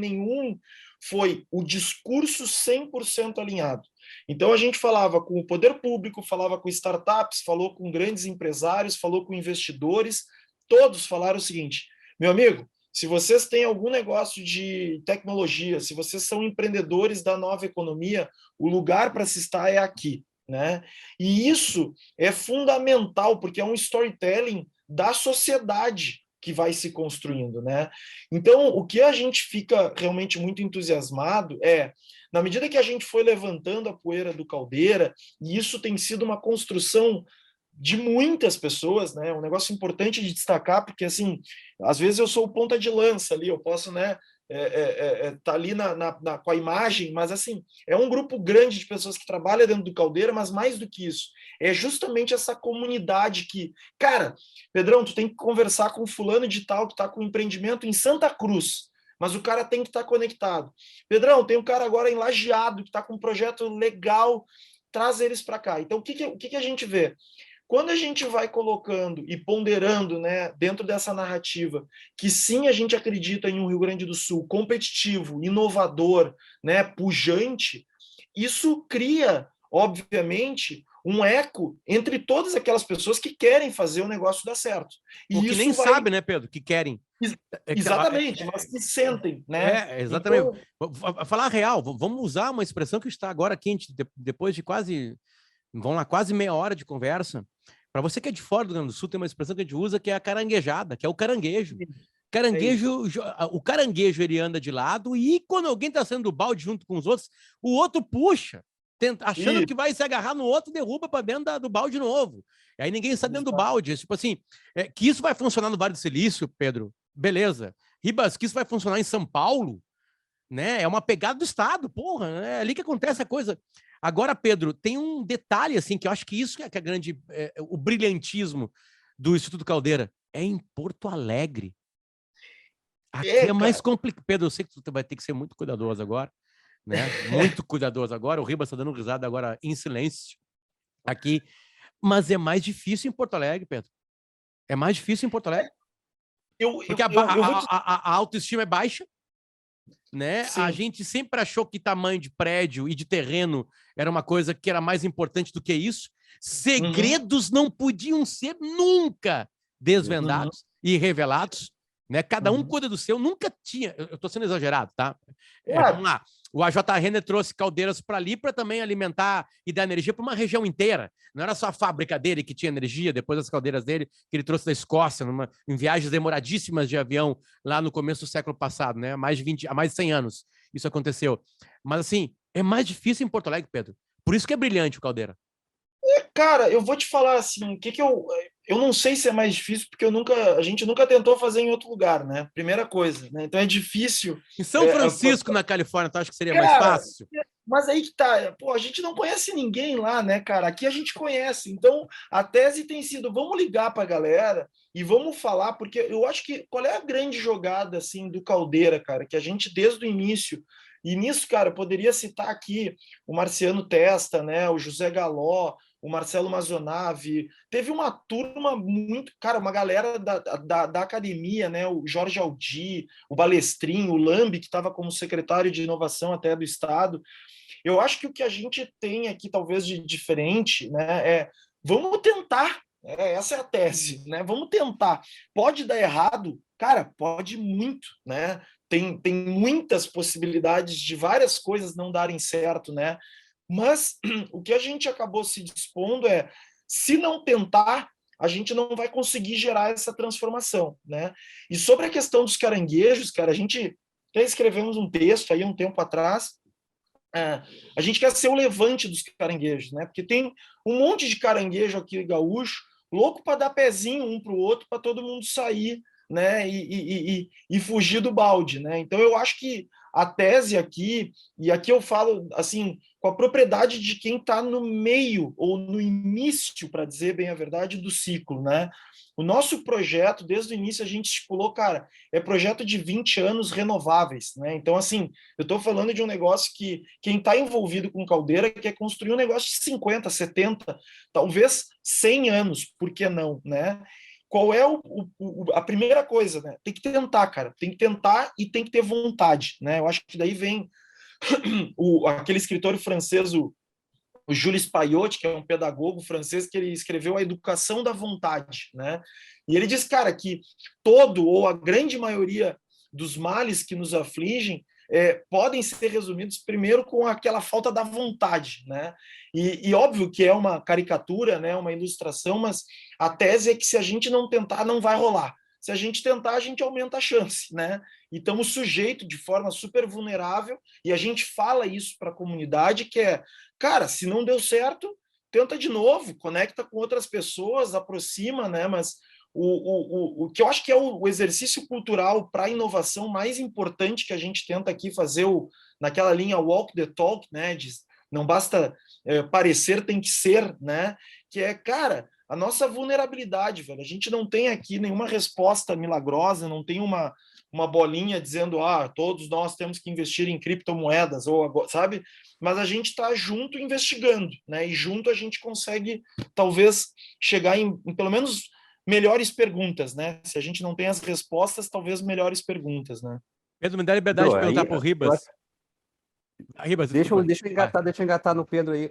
foi o discurso 100% alinhado. Então, a gente falava com o poder público, falava com startups, falou com grandes empresários, falou com investidores, todos falaram o seguinte, meu amigo, se vocês têm algum negócio de tecnologia, se vocês são empreendedores da nova economia, o lugar para se estar é aqui, né? E isso é fundamental, porque é um storytelling da sociedade que vai se construindo, né? Então, o que a gente fica realmente muito entusiasmado na medida que a gente foi levantando a poeira do Caldeira, e isso tem sido uma construção de muitas pessoas, né? Um negócio importante de destacar, porque assim, às vezes eu sou o ponta de lança ali, eu posso, né, tá ali com a imagem, mas assim, é um grupo grande de pessoas que trabalham dentro do Caldeira, mas mais do que isso, é justamente essa comunidade que, cara, Pedrão, tu tem que conversar com fulano de tal que está com um empreendimento em Santa Cruz, mas o cara tem que estar conectado. Pedrão, tem um cara agora em Lajeado que está com um projeto legal, traz eles para cá. Então, o que a gente vê? Quando a gente vai colocando e ponderando, né, dentro dessa narrativa, que sim, a gente acredita em um Rio Grande do Sul competitivo, inovador, né, pujante, isso cria, obviamente, um eco entre todas aquelas pessoas que querem fazer o negócio dar certo. E que isso nem sabe, né, Pedro, que querem. Exatamente, mas que sentem, né? Exatamente. Então... Falar a real, vamos usar uma expressão que está agora quente, depois de vamos lá, quase meia hora de conversa. Para você que é de fora do Rio Grande do Sul, tem uma expressão que a gente usa que é a caranguejada, que é o caranguejo. O caranguejo ele anda de lado e quando alguém está saindo do balde junto com os outros, o outro puxa, achando que vai se agarrar no outro, derruba para dentro do balde novo. E aí ninguém está dentro do balde. Tipo assim, que isso vai funcionar no Vale do Silício, Pedro, beleza. Ribas, que isso vai funcionar em São Paulo, né? É uma pegada do Estado, porra, é ali que acontece a coisa. Agora, Pedro, tem um detalhe, assim, que eu acho que isso é grande, o brilhantismo do Instituto Caldeira, é em Porto Alegre. Aqui é mais complicado. Pedro, eu sei que tu vai ter que ser muito cuidadoso agora, né? Muito cuidadoso agora. O Ribas está dando risada agora em silêncio aqui. Mas é mais difícil em Porto Alegre, Pedro. É mais difícil em Porto Alegre. Porque a autoestima é baixa, né? Sim. A gente sempre achou que tamanho de prédio e de terreno era uma coisa que era mais importante do que isso. Segredos não podiam ser nunca desvendados e revelados, né? Cada um cuida do seu. Nunca tinha... Eu estou sendo exagerado, tá? Vamos lá. O AJ Renner trouxe caldeiras para ali para também alimentar e dar energia para uma região inteira. Não era só a fábrica dele que tinha energia, depois as caldeiras dele, que ele trouxe da Escócia, em viagens demoradíssimas de avião lá no começo do século passado, né? Há mais de 100 anos isso aconteceu. Mas, assim, é mais difícil em Porto Alegre, Pedro. Por isso que é brilhante o Caldeira. Cara, eu vou te falar assim, eu não sei se é mais difícil, porque a gente nunca tentou fazer em outro lugar, né? Primeira coisa, né? Então é difícil. Em São Francisco, na Califórnia, tu acha que seria mais fácil? Mas aí que tá, pô, a gente não conhece ninguém lá, né, cara? Aqui a gente conhece. Então, a tese tem sido, vamos ligar para a galera e vamos falar, porque eu acho que qual é a grande jogada assim do Caldeira, cara, que a gente desde o início, e nisso, cara, eu poderia citar aqui o Marciano Testa, né, o José Galó, o Marcelo Mazonave, teve uma turma muito, cara, uma galera da academia, né, o Jorge Aldi, o Balestrin, o Lambi, que estava como secretário de inovação até do Estado. Eu acho que o que a gente tem aqui, talvez, de diferente, né, vamos tentar, essa é a tese, né, vamos tentar. Pode dar errado? Cara, pode muito, né, tem muitas possibilidades de várias coisas não darem certo, né, mas o que a gente acabou se dispondo se não tentar, a gente não vai conseguir gerar essa transformação, né? E sobre a questão dos caranguejos, cara, a gente até escrevemos um texto aí um tempo atrás, a gente quer ser o levante dos caranguejos, né? Porque tem um monte de caranguejo aqui gaúcho, louco para dar pezinho um para o outro, para todo mundo sair, né? E fugir do balde, né? Então eu acho que a tese aqui, e aqui eu falo assim, com a propriedade de quem está no meio ou no início, para dizer bem a verdade, do ciclo, né? O nosso projeto, desde o início, a gente estipulou, cara, é projeto de 20 anos renováveis, né? Então, assim, eu estou falando de um negócio que quem está envolvido com Caldeira quer construir um negócio de 50, 70, talvez 100 anos, por que não, né? Qual é a primeira coisa, né? Tem que tentar, cara. Tem que tentar e tem que ter vontade, né? Eu acho que daí vem aquele escritor francês, o Jules Payot, que é um pedagogo francês, que ele escreveu A Educação da Vontade, né? E ele diz, cara, que todo ou a grande maioria dos males que nos afligem podem ser resumidos primeiro com aquela falta da vontade, né? E óbvio que é uma caricatura, né? Uma ilustração, mas a tese é que se a gente não tentar, não vai rolar. Se a gente tentar, a gente aumenta a chance, né? E estamos sujeitos de forma super vulnerável, e a gente fala isso para a comunidade, que cara, se não deu certo, tenta de novo, conecta com outras pessoas, aproxima, né? Mas o que eu acho que é o exercício cultural para a inovação mais importante que a gente tenta aqui fazer naquela linha walk the talk, né? Não basta parecer, tem que ser, né? Que é, cara, a nossa vulnerabilidade, velho. A gente não tem aqui nenhuma resposta milagrosa, não tem uma bolinha dizendo, todos nós temos que investir em criptomoedas, ou sabe? Mas a gente está junto investigando, né? E junto a gente consegue, talvez, chegar em pelo menos melhores perguntas, né? Se a gente não tem as respostas, talvez melhores perguntas, né? Pedro, me dá a liberdade de perguntar para o Ribas. Ribas, deixa eu engatar no Pedro aí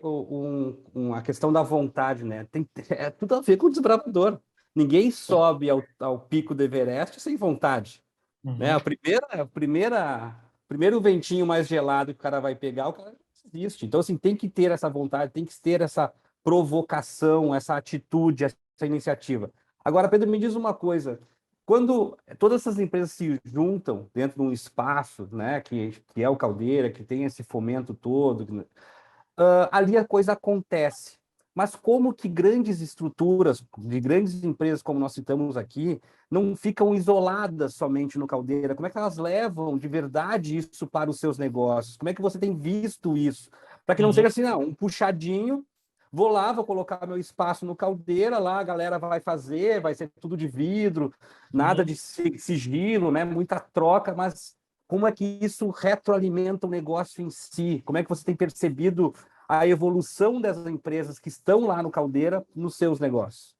a questão da vontade, né? É tudo a ver com o desbravador. Ninguém sobe ao pico do Everest sem vontade. Né? Primeiro ventinho mais gelado que o cara vai pegar, o cara desiste. Então, assim, tem que ter essa vontade, tem que ter essa provocação, essa atitude, essa iniciativa. Agora, Pedro, me diz uma coisa. Quando todas essas empresas se juntam dentro de um espaço, né, que é o Caldeira, que tem esse fomento todo, ali a coisa acontece. Mas como que grandes estruturas, de grandes empresas, como nós citamos aqui, não ficam isoladas somente no Caldeira? Como é que elas levam de verdade isso para os seus negócios? Como é que você tem visto isso? Para que não seja assim, um puxadinho, vou lá, vou colocar meu espaço no Caldeira, lá a galera vai fazer, vai ser tudo de vidro, nada de sigilo, né? Muita troca, mas como é que isso retroalimenta o negócio em si? Como é que você tem percebido a evolução das empresas que estão lá no Caldeira nos seus negócios?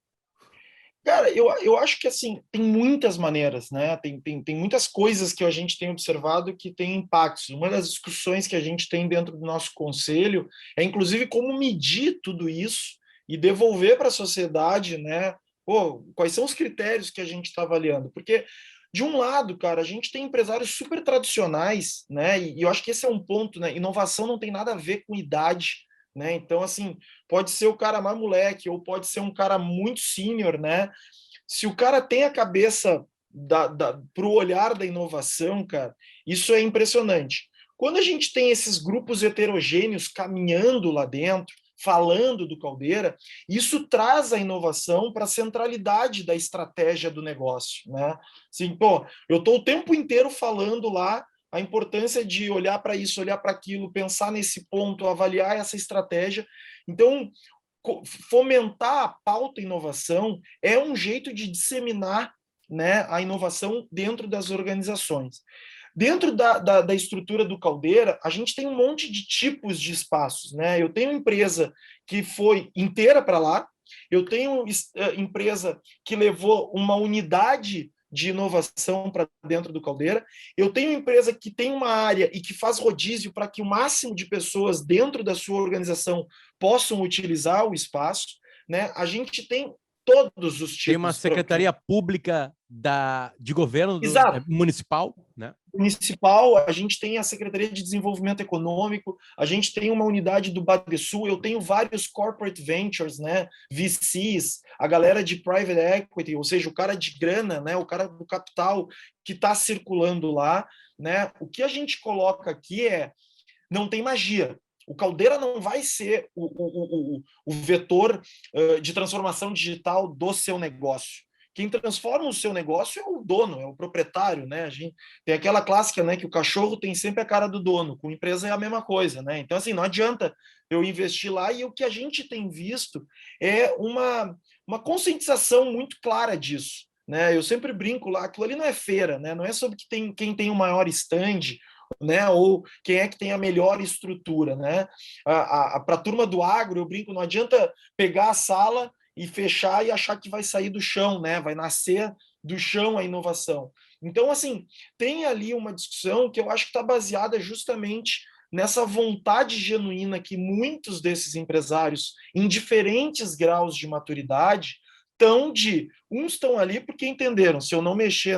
Cara, eu acho que assim, tem muitas maneiras, né? Tem muitas coisas que a gente tem observado que tem impactos. Uma das discussões que a gente tem dentro do nosso conselho é, inclusive, como medir tudo isso e devolver para a sociedade, né? Quais são os critérios que a gente está avaliando? Porque, de um lado, cara, a gente tem empresários super tradicionais, né? E eu acho que esse é um ponto, né? Inovação não tem nada a ver com idade, né? Então, assim, pode ser o cara mais moleque ou pode ser um cara muito sênior, né? Se o cara tem a cabeça para o olhar da inovação, cara, isso é impressionante. Quando a gente tem esses grupos heterogêneos caminhando lá dentro, falando do Caldeira, isso traz a inovação para a centralidade da estratégia do negócio, né? Assim, eu estou o tempo inteiro falando lá a importância de olhar para isso, olhar para aquilo, pensar nesse ponto, avaliar essa estratégia. Então, fomentar a pauta inovação é um jeito de disseminar, né, a inovação dentro das organizações. Dentro da estrutura do Caldeira, a gente tem um monte de tipos de espaços, né? Eu tenho empresa que foi inteira para lá, eu tenho empresa que levou uma unidade de inovação para dentro do Caldeira. Eu tenho empresa que tem uma área e que faz rodízio para que o máximo de pessoas dentro da sua organização possam utilizar o espaço, né? A gente tem todos os tipos. Tem uma secretaria pública de governo municipal, né? Municipal, a gente tem a Secretaria de Desenvolvimento Econômico, a gente tem uma unidade do Badesul, eu tenho vários corporate ventures, né, VCs, a galera de private equity, ou seja, o cara de grana, né, o cara do capital que está circulando lá, né? O que a gente coloca aqui não tem magia. O Caldeira não vai ser o vetor de transformação digital do seu negócio. Quem transforma o seu negócio é o dono, é o proprietário, né? A gente tem aquela clássica, né, que o cachorro tem sempre a cara do dono, com a empresa é a mesma coisa, né? Então, assim, não adianta eu investir lá, e o que a gente tem visto é uma conscientização muito clara disso, né? Eu sempre brinco lá, aquilo ali não é feira, né? Não é sobre quem tem o maior stand, né? Ou quem é que tem a melhor estrutura, né? Para a turma do agro, eu brinco, não adianta pegar a sala e fechar e achar que vai sair do chão, né? Vai nascer do chão a inovação. Então, assim, tem ali uma discussão que eu acho que está baseada justamente nessa vontade genuína que muitos desses empresários, em diferentes graus de maturidade, uns estão ali porque entenderam, se eu não mexer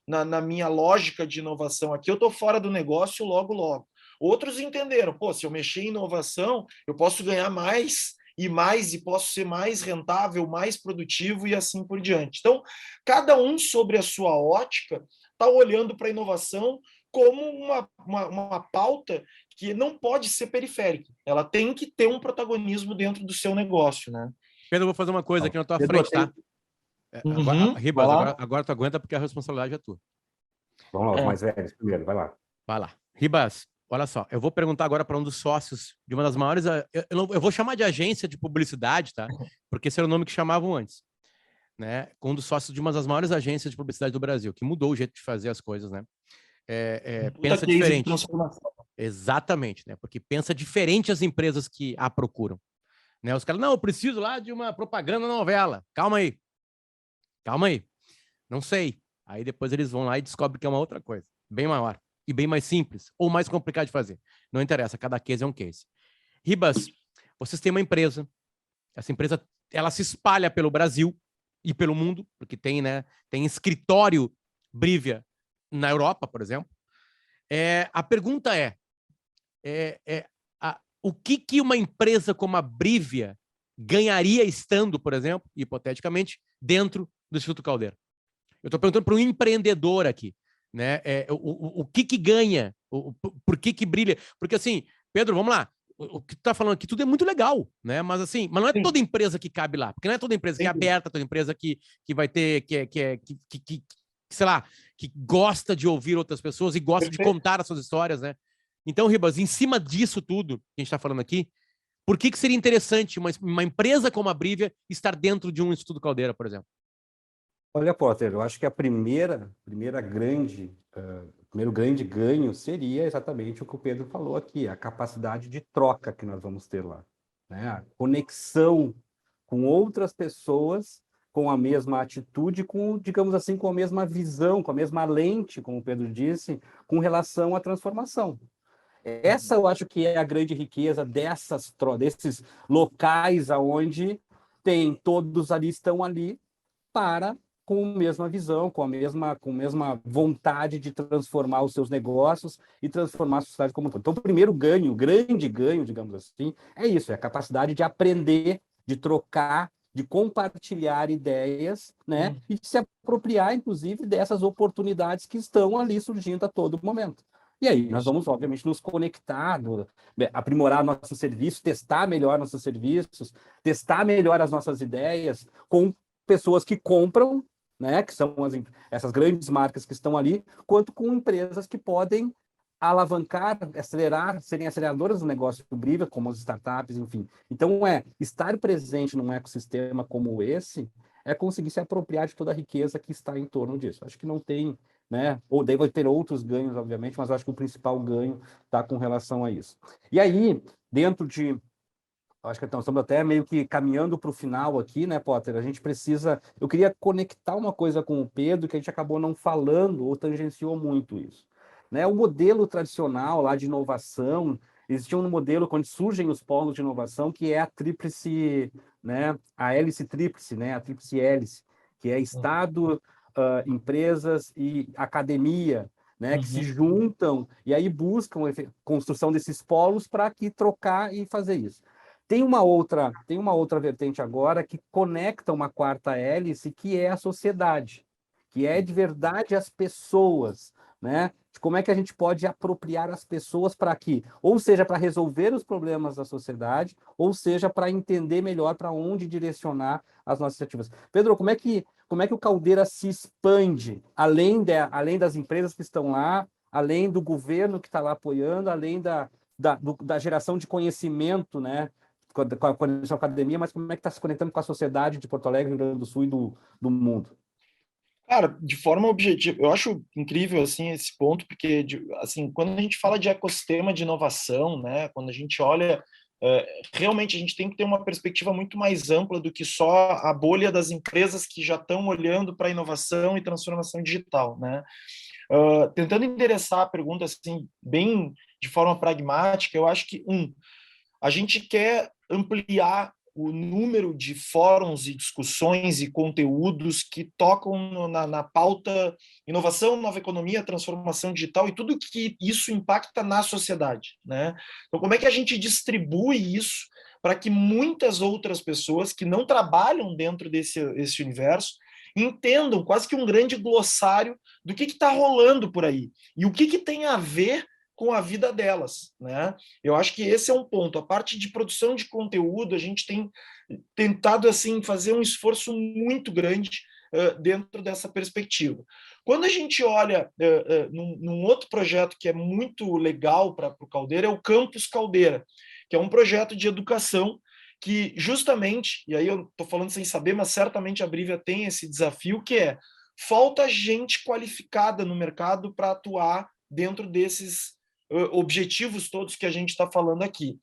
na minha lógica de inovação aqui, eu estou fora do negócio logo. Outros entenderam, se eu mexer em inovação, eu posso ganhar mais e posso ser mais rentável, mais produtivo e assim por diante. Então, cada um sobre a sua ótica está olhando para a inovação como uma pauta que não pode ser periférica. Ela tem que ter um protagonismo dentro do seu negócio, né? Pedro, eu vou fazer uma coisa aqui na tua Pedro, frente, tá? Uhum, Ribas, vai lá. agora tu aguenta porque a responsabilidade é tua. Vamos lá, os É. mais velhos primeiro, vai lá. Vai lá. Ribas, olha só, eu vou perguntar agora para um dos sócios de uma das maiores. Eu vou chamar de agência de publicidade, tá? Porque esse era o nome que chamavam antes. Né? Com um dos sócios de uma das maiores agências de publicidade do Brasil, que mudou o jeito de fazer as coisas, né? Pensa Case de diferente. transformação. Exatamente, né? Porque pensa diferente as empresas que a procuram. Né? Os caras, não, eu preciso lá de uma propaganda na novela. Calma aí. Calma aí. Não sei. Aí depois eles vão lá e descobrem que é uma outra coisa. Bem maior. E bem mais simples. Ou mais complicado de fazer. Não interessa. Cada case é um case. Ribas, vocês têm uma empresa. Essa empresa, ela se espalha pelo Brasil e pelo mundo, porque tem, né? Tem escritório Brivia na Europa, por exemplo. A pergunta o que uma empresa como a Brivia ganharia estando, por exemplo, hipoteticamente, dentro do Instituto Caldeira? Eu estou perguntando para um empreendedor aqui, né? O que ganha? Por que brilha? Porque assim, Pedro, vamos lá. O que tu está falando aqui tudo é muito legal, né? Mas assim, mas não é toda empresa que cabe lá, porque não é toda empresa que é aberta, toda empresa que vai ter, que sei lá, que gosta de ouvir outras pessoas e gosta de contar as suas histórias, né? Então, Ribas, em cima disso tudo que a gente está falando aqui, por que seria interessante uma empresa como a Brivia estar dentro de um Instituto Caldeira, por exemplo? Olha, Potter, eu acho que a primeiro grande ganho seria exatamente o que o Pedro falou aqui, a capacidade de troca que nós vamos ter lá, né? A conexão com outras pessoas com a mesma atitude, com, digamos assim, com a mesma visão, com a mesma lente, como o Pedro disse, com relação à transformação. Essa eu acho que é a grande riqueza desses locais aonde todos ali estão ali com a mesma visão, com a mesma vontade de transformar os seus negócios e transformar a sociedade como um todo. Então, o primeiro ganho, o grande ganho, digamos assim, é isso, é a capacidade de aprender, de trocar, de compartilhar ideias, né? E de se apropriar, inclusive, dessas oportunidades que estão ali surgindo a todo momento. E aí, nós vamos, obviamente, nos conectar, aprimorar nossos serviços, testar melhor nossos serviços, testar melhor as nossas ideias com pessoas que compram, né, que são essas grandes marcas que estão ali, quanto com empresas que podem alavancar, acelerar, serem aceleradoras do negócio do Brivia, como as startups, enfim. Então, estar presente num ecossistema como esse é conseguir se apropriar de toda a riqueza que está em torno disso. Acho que não tem, né? Ou daí vai ter outros ganhos, obviamente, mas acho que o principal ganho está com relação a isso. E aí, dentro de acho que estamos até meio que caminhando para o final aqui, né, Potter? A gente precisa. Eu queria conectar uma coisa com o Pedro, que a gente acabou não falando ou tangenciou muito isso. Né? O modelo tradicional lá de inovação, existia um modelo quando surgem os polos de inovação, que é a tríplice, né? A hélice tríplice, né? A tríplice hélice, que é Estado, empresas e academia. Né, que se juntam e aí buscam a construção desses polos para aqui trocar e fazer isso. Tem uma outra vertente agora que conecta uma quarta hélice, que é a sociedade, que é de verdade as pessoas, né? De como é que a gente pode apropriar as pessoas para aqui, ou seja, para resolver os problemas da sociedade, ou seja, para entender melhor para onde direcionar as nossas iniciativas. Pedro, como é que o Caldeira se expande, além das empresas que estão lá, além do governo que está lá apoiando, além da geração de conhecimento, né? Com a conexão com a academia, mas como é que está se conectando com a sociedade de Porto Alegre, Rio Grande do Sul e do mundo? Cara, de forma objetiva, eu acho incrível assim esse ponto, porque assim, quando a gente fala de ecossistema de inovação, né, quando a gente olha, realmente a gente tem que ter uma perspectiva muito mais ampla do que só a bolha das empresas que já estão olhando para a inovação e transformação digital, né? Tentando endereçar a pergunta assim, bem de forma pragmática, eu acho que a gente quer ampliar o número de fóruns e discussões e conteúdos que tocam na pauta inovação, nova economia, transformação digital e tudo que isso impacta na sociedade, né? Então, como é que a gente distribui isso para que muitas outras pessoas que não trabalham dentro desse universo entendam quase que um grande glossário do que está rolando por aí e o que tem a ver com a vida delas, né? Eu acho que esse é um ponto. A parte de produção de conteúdo, a gente tem tentado assim fazer um esforço muito grande dentro dessa perspectiva. Quando a gente olha num outro projeto que é muito legal para o Caldeira, é o Campus Caldeira, que é um projeto de educação que justamente, e aí eu estou falando sem saber, mas certamente a Brivia tem esse desafio, que é falta gente qualificada no mercado para atuar dentro desses objetivos todos que a gente está falando aqui.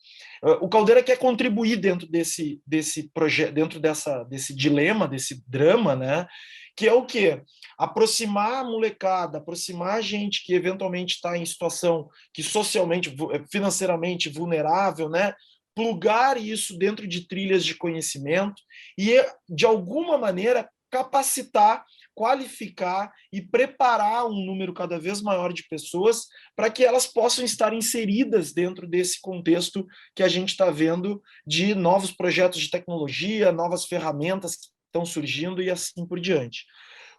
O Caldeira quer contribuir dentro desse projeto, dentro desse dilema, desse drama, né? Que é o quê? Aproximar a molecada, aproximar a gente que eventualmente está em situação que socialmente, financeiramente vulnerável, né? Plugar isso dentro de trilhas de conhecimento e, de alguma maneira, capacitar, qualificar e preparar um número cada vez maior de pessoas para que elas possam estar inseridas dentro desse contexto que a gente está vendo de novos projetos de tecnologia, novas ferramentas que estão surgindo e assim por diante.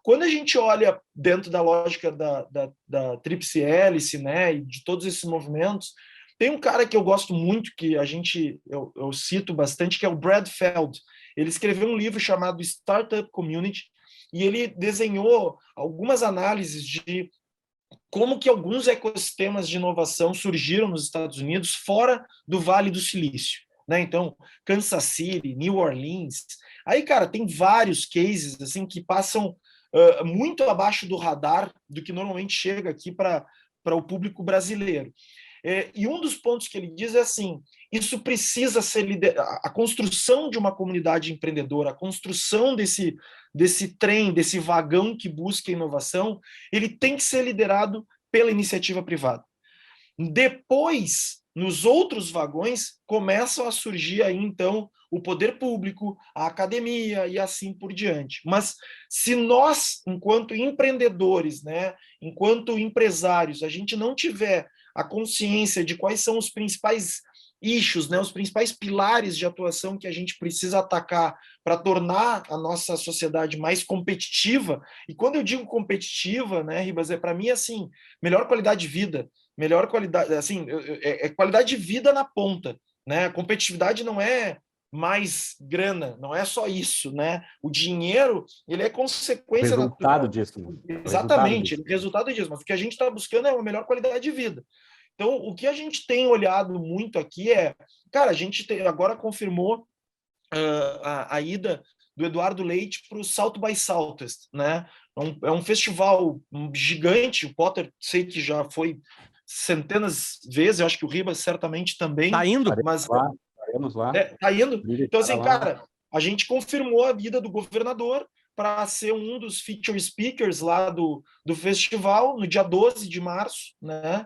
Quando a gente olha dentro da lógica da tríplice hélice, né, e de todos esses movimentos, tem um cara que eu gosto muito, que eu cito bastante, que é o Brad Feld. Ele escreveu um livro chamado Startup Community, e ele desenhou algumas análises de como que alguns ecossistemas de inovação surgiram nos Estados Unidos fora do Vale do Silício, né? Então, Kansas City, New Orleans. Aí, cara, tem vários cases assim que passam muito abaixo do radar do que normalmente chega aqui para o público brasileiro. E um dos pontos que ele diz é assim: isso precisa ser a construção de uma comunidade empreendedora, a construção desse trem, desse vagão que busca inovação, ele tem que ser liderado pela iniciativa privada. Depois, nos outros vagões, começam a surgir aí, então, o poder público, a academia e assim por diante. Mas se nós, enquanto empreendedores, né, enquanto empresários, a gente não tiver a consciência de quais são os principais issues, né, os principais pilares de atuação que a gente precisa atacar para tornar a nossa sociedade mais competitiva, e quando eu digo competitiva, né, Ribas, para mim assim, melhor qualidade de vida, melhor qualidade, assim, é qualidade de vida na ponta, né? A competitividade não é mais grana, não é só isso, né? O dinheiro, ele é consequência resultado disso, né? Exatamente, resultado disso, mas o que a gente está buscando é uma melhor qualidade de vida. Então, o que a gente tem olhado muito aqui é, cara, a gente agora confirmou a ida do Eduardo Leite para o South by Southwest, né? É um festival gigante, o Potter sei que já foi centenas de vezes, eu acho que o Ribas certamente também. Tá indo? Mas estaremos lá. Tá indo? Então, assim, cara, a gente confirmou a vida do governador para ser um dos feature speakers lá do festival, no dia 12 de março, né?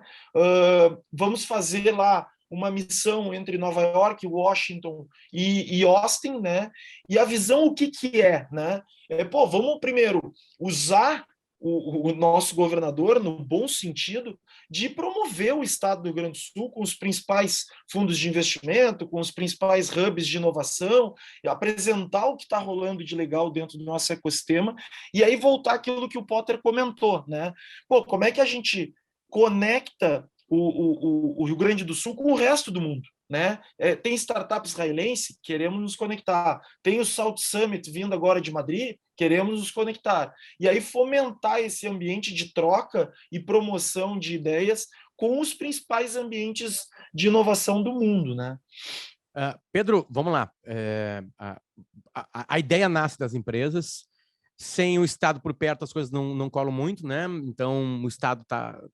Vamos fazer lá uma missão entre Nova York, Washington e Austin, né? E a visão, o que é, né? Vamos primeiro usar o nosso governador, no bom sentido, de promover o estado do Rio Grande do Sul com os principais fundos de investimento, com os principais hubs de inovação, e apresentar o que está rolando de legal dentro do nosso ecossistema, e aí voltar àquilo que o Potter comentou, né? Como é que a gente conecta o Rio Grande do Sul com o resto do mundo, né? Tem startup israelense, queremos nos conectar. Tem o South Summit vindo agora de Madrid, queremos nos conectar. E aí fomentar esse ambiente de troca e promoção de ideias com os principais ambientes de inovação do mundo, né? Pedro, vamos lá. A ideia nasce das empresas. Sem o Estado por perto, as coisas não colam muito, né? Então, o Estado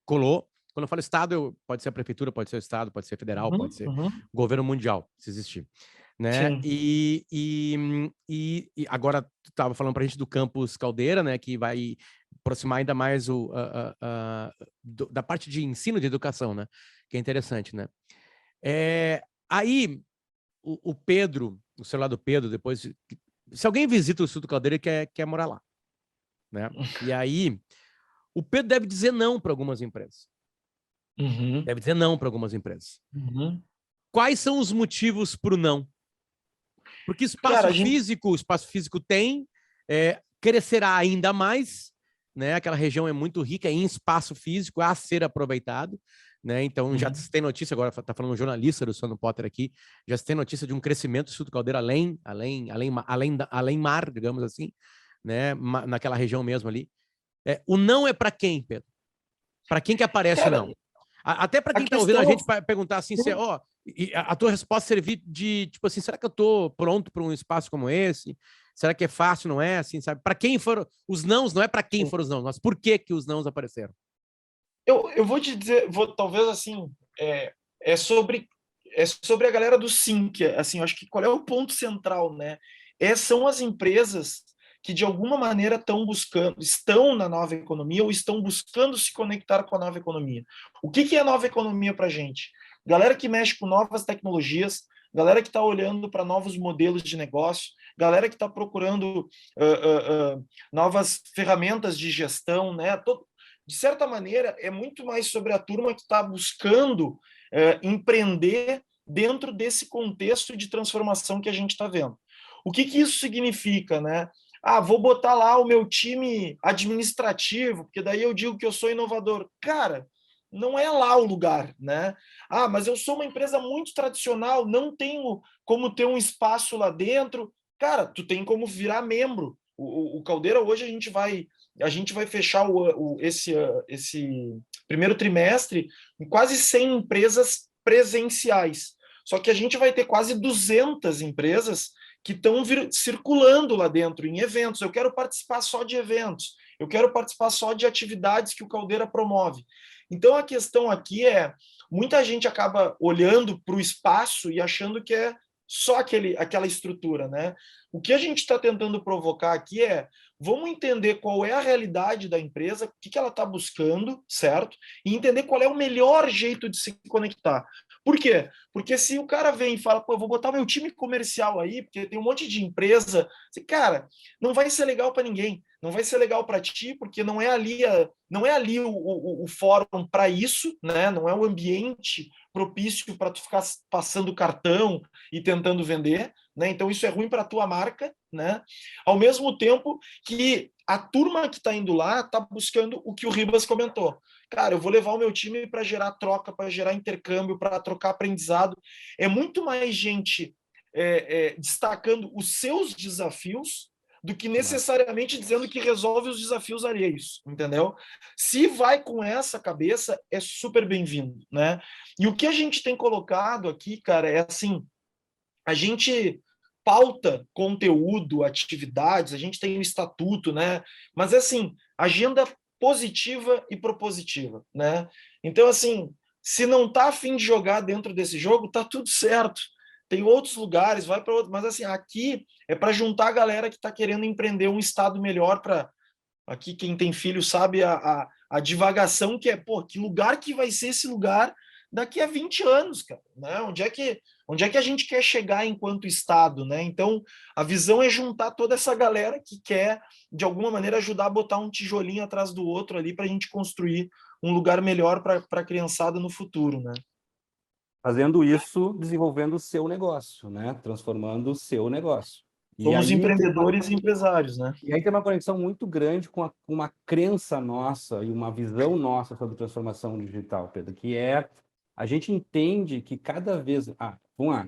colou. Quando eu falo Estado, pode ser a prefeitura, pode ser o Estado, pode ser federal, pode ser governo mundial, se existir. Né? E agora tu estava falando para a gente do Campus Caldeira, né? Que vai aproximar ainda mais da parte de ensino de educação, né? Que é interessante, né? Aí, o Pedro, o celular do Pedro, depois... Se alguém visita o Instituto Caldeira, ele quer morar lá. Né? E aí, o Pedro deve dizer não para algumas empresas. Deve dizer não para algumas empresas. Quais são os motivos para o não? Porque espaço físico tem, crescerá ainda mais, né? Aquela região é muito rica em espaço físico a ser aproveitado, né? Então, já se tem notícia, agora está falando um jornalista do Sono Potter aqui, já se tem notícia de um crescimento do Instituto Caldeira além mar, digamos assim, né? Naquela região mesmo ali. O não é para quem, Pedro? Para quem que aparece o não? Até para quem está ouvindo a gente perguntar assim, a tua resposta servir de, tipo assim, será que eu estou pronto para um espaço como esse? Será que é fácil, não é? Assim, sabe? Para quem foram os nãos, não é para quem foram os nãos, mas por que os nãos apareceram? Eu vou te dizer, talvez assim, é sobre a galera do sim, que assim, eu acho que qual é o ponto central, né? São as empresas que de alguma maneira estão na nova economia ou estão buscando se conectar com a nova economia. O que é a nova economia para a gente? Galera que mexe com novas tecnologias, galera que está olhando para novos modelos de negócio, galera que está procurando novas ferramentas de gestão, né? De certa maneira, é muito mais sobre a turma que está buscando empreender dentro desse contexto de transformação que a gente está vendo. O que isso significa, né? Vou botar lá o meu time administrativo, porque daí eu digo que eu sou inovador. Cara, não é lá o lugar, né? Mas eu sou uma empresa muito tradicional, não tenho como ter um espaço lá dentro. Cara, tu tem como virar membro. O Caldeira, hoje a gente vai fechar esse primeiro trimestre em quase 100 empresas presenciais. Só que a gente vai ter quase 200 empresas que estão circulando lá dentro em eventos. Eu quero participar só de eventos, eu quero participar só de atividades que o Caldeira promove. Então, a questão aqui muita gente acaba olhando para o espaço e achando que é só aquela estrutura, né? O que a gente está tentando provocar aqui vamos entender qual é a realidade da empresa, o que ela está buscando, certo? E entender qual é o melhor jeito de se conectar. Por quê? Porque se o cara vem e fala, eu vou botar meu time comercial aí, porque tem um monte de empresa, cara, não vai ser legal para ninguém. Não vai ser legal para ti, porque não é ali o fórum para isso, né? Não é o ambiente propício para tu ficar passando cartão e tentando vender, né? Então isso é ruim para a tua marca, né? Ao mesmo tempo que a turma que está indo lá está buscando o que o Ribas comentou. Cara, eu vou levar o meu time para gerar troca, para gerar intercâmbio, para trocar aprendizado. É muito mais gente destacando os seus desafios do que necessariamente dizendo que resolve os desafios alheios, entendeu? Se vai com essa cabeça, é super bem-vindo, né? E o que a gente tem colocado aqui, cara, é assim, a gente pauta conteúdo, atividades, a gente tem um estatuto, né? Mas, assim, agenda positiva e propositiva, né? Então, assim, se não tá a fim de jogar dentro desse jogo, tá tudo certo. Tem outros lugares, vai para outro, mas assim, aqui é para juntar a galera que está querendo empreender um estado melhor para aqui quem tem filho sabe a divagação que que lugar que vai ser esse lugar daqui a 20 anos, cara, né? Onde é que a gente quer chegar enquanto estado, né? Então, a visão é juntar toda essa galera que quer de alguma maneira ajudar a botar um tijolinho atrás do outro ali para a gente construir um lugar melhor para a criançada no futuro, né? Fazendo isso, desenvolvendo o seu negócio, né? Transformando o seu negócio. Somos empreendedores e empresários, né? E aí tem uma conexão muito grande com uma crença nossa e uma visão nossa sobre transformação digital, Pedro, que a gente entende que cada vez... vamos lá.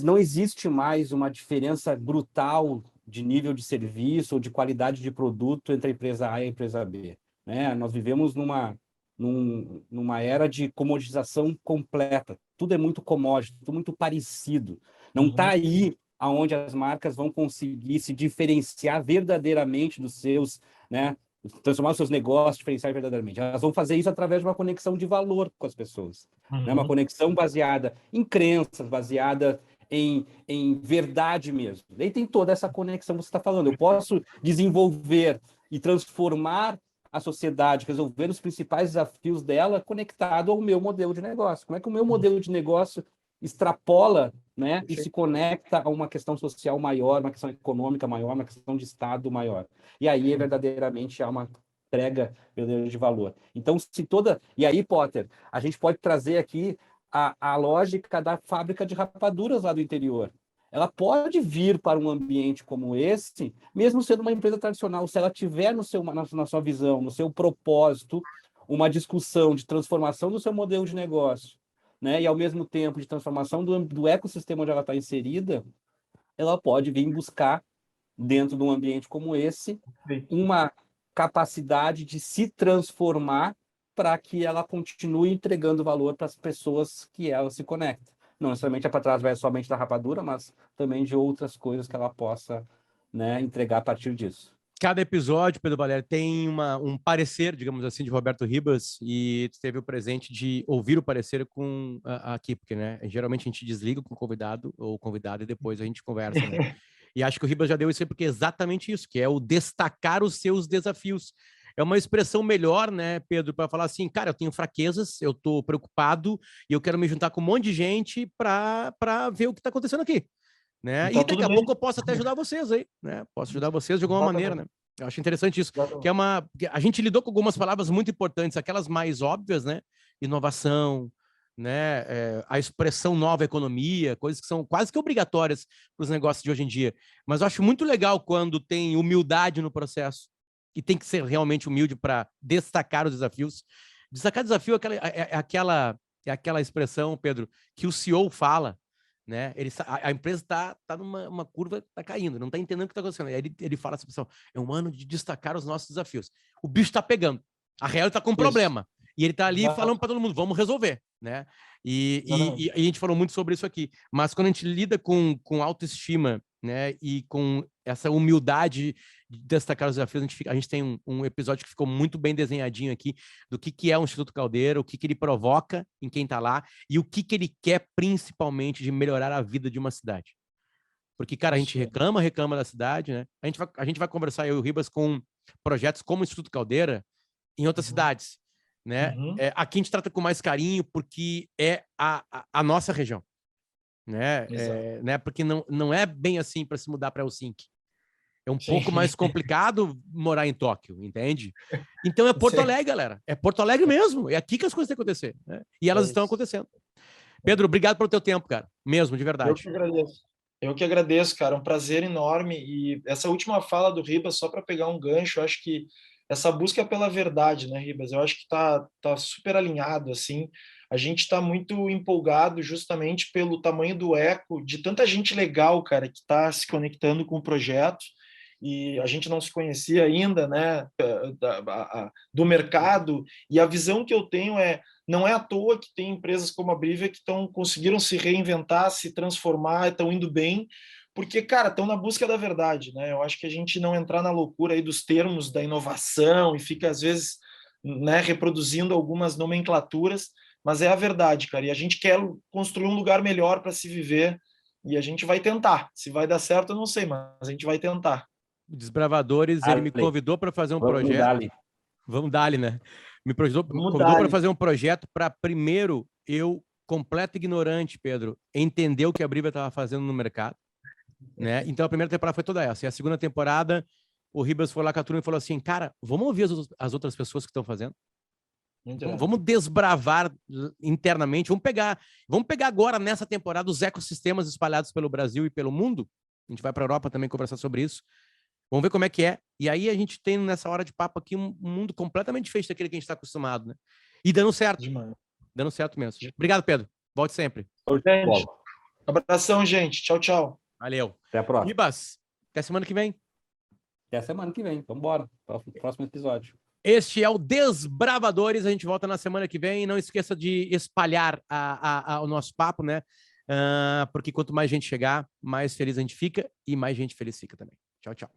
Não existe mais uma diferença brutal de nível de serviço ou de qualidade de produto entre a empresa A e a empresa B, né? Nós vivemos numa era de comodização completa. Tudo é muito commodity, tudo muito parecido. Não está aí aonde as marcas vão conseguir se diferenciar verdadeiramente dos seus, né? Transformar os seus negócios, diferenciar verdadeiramente. Elas vão fazer isso através de uma conexão de valor com as pessoas, né? Uma conexão baseada em crenças, baseada em verdade mesmo. Daí tem toda essa conexão que você está falando. Eu posso desenvolver e transformar a sociedade, resolver os principais desafios dela conectado ao meu modelo de negócio. Como é que o meu modelo de negócio extrapola, né, e se conecta a uma questão social maior, uma questão econômica maior, uma questão de Estado maior. E aí, verdadeiramente, há uma entrega verdadeira de valor. Então, E aí, Potter, a gente pode trazer aqui a lógica da fábrica de rapaduras lá do interior. Ela pode vir para um ambiente como esse, mesmo sendo uma empresa tradicional, se ela tiver na sua visão, no seu propósito, uma discussão de transformação do seu modelo de negócio, né, e ao mesmo tempo de transformação do ecossistema onde ela está inserida, ela pode vir buscar, dentro de um ambiente como esse, uma capacidade de se transformar para que ela continue entregando valor para as pessoas que ela se conecta. Não necessariamente é para trás somente da rapadura, mas também de outras coisas que ela possa, né, entregar a partir disso. Cada episódio, Pedro Valério, tem um parecer, digamos assim, de Roberto Ribas, e tu teve o presente de ouvir o parecer aqui, porque, né, geralmente a gente desliga com o convidado ou convidada e depois a gente conversa, né? E acho que o Ribas já deu isso aí porque é exatamente isso, que é o destacar os seus desafios. É uma expressão melhor, né, Pedro, para falar assim, cara, eu tenho fraquezas, eu estou preocupado e eu quero me juntar com um monte de gente para ver o que está acontecendo aqui. Né? Então, e daqui a pouco eu posso até ajudar vocês aí, né? Posso ajudar vocês de alguma maneira, né? Eu acho interessante isso, que é que a gente lidou com algumas palavras muito importantes, aquelas mais óbvias, né? Inovação, né? A expressão nova economia, coisas que são quase que obrigatórias para os negócios de hoje em dia. Mas eu acho muito legal quando tem humildade no processo, e tem que ser realmente humilde para destacar os desafios. Destacar desafio é aquela expressão, Pedro, que o CEO fala, né? A empresa está numa curva, está caindo, não está entendendo o que está acontecendo. Ele fala assim, pessoal, é um ano de destacar os nossos desafios. O bicho está pegando, a Real está com um problema, e ele está ali falando para todo mundo, vamos resolver, né? E a gente falou muito sobre isso aqui, mas quando a gente lida com autoestima, né, e com essa humildade de destacar os desafios, a gente tem um episódio que ficou muito bem desenhadinho aqui do que é o Instituto Caldeira, o que ele provoca em quem está lá e o que ele quer principalmente de melhorar a vida de uma cidade. Porque, cara, a gente reclama da cidade, né? A gente vai conversar, eu e o Ribas, com projetos como o Instituto Caldeira em outras cidades, né? Aqui a gente trata com mais carinho porque é a nossa região. Né? Porque não é bem assim para se mudar para Helsinki. É um pouco mais complicado morar em Tóquio, entende? Então é Porto Alegre, galera. É Porto Alegre mesmo. É aqui que as coisas têm que acontecer. Né? E elas estão acontecendo. Pedro, obrigado pelo teu tempo, cara. Mesmo, de verdade. Eu que agradeço. Eu que agradeço, cara. Um prazer enorme. E essa última fala do Ribas, só para pegar um gancho, eu acho que essa busca pela verdade, né, Ribas? Eu acho que tá super alinhado, assim. A gente está muito empolgado justamente pelo tamanho do eco de tanta gente legal, cara, que está se conectando com o projeto. E a gente não se conhecia ainda, né, do mercado. E a visão que eu tenho não é à toa que tem empresas como a Brivia que conseguiram se reinventar, se transformar, estão indo bem, porque, cara, estão na busca da verdade, né? Eu acho que a gente não entrar na loucura aí dos termos da inovação e fica, às vezes, né, reproduzindo algumas nomenclaturas, mas é a verdade, cara. E a gente quer construir um lugar melhor para se viver e a gente vai tentar. Se vai dar certo, eu não sei, mas a gente vai tentar. Desbravadores, ele me convidou para fazer um projeto. Vamos dar-lhe, né? Me convidou para fazer um projeto para, primeiro, eu, completo ignorante, Pedro, entender o que a Brivia estava fazendo no mercado. Né? Então, a primeira temporada foi toda essa. E a segunda temporada, o Ribas foi lá com a turma e falou assim, cara, vamos ouvir as outras pessoas que estão fazendo? Vamos desbravar internamente. Vamos pegar agora, nessa temporada, os ecossistemas espalhados pelo Brasil e pelo mundo. A gente vai para a Europa também conversar sobre isso. Vamos ver como é que é. E aí a gente tem, nessa hora de papo aqui, um mundo completamente diferente daquele que a gente está acostumado, né? E dando certo. Demais. Dando certo mesmo. Obrigado, Pedro. Volte sempre. Gente, abração, gente. Tchau, tchau. Valeu. Até a próxima. Ribas, até semana que vem. Até semana que vem. Vamos embora. Próximo episódio. Este é o Desbravadores. A gente volta na semana que vem. E não esqueça de espalhar o nosso papo, né? Porque quanto mais gente chegar, mais feliz a gente fica e mais gente feliz fica também. Tchau, tchau.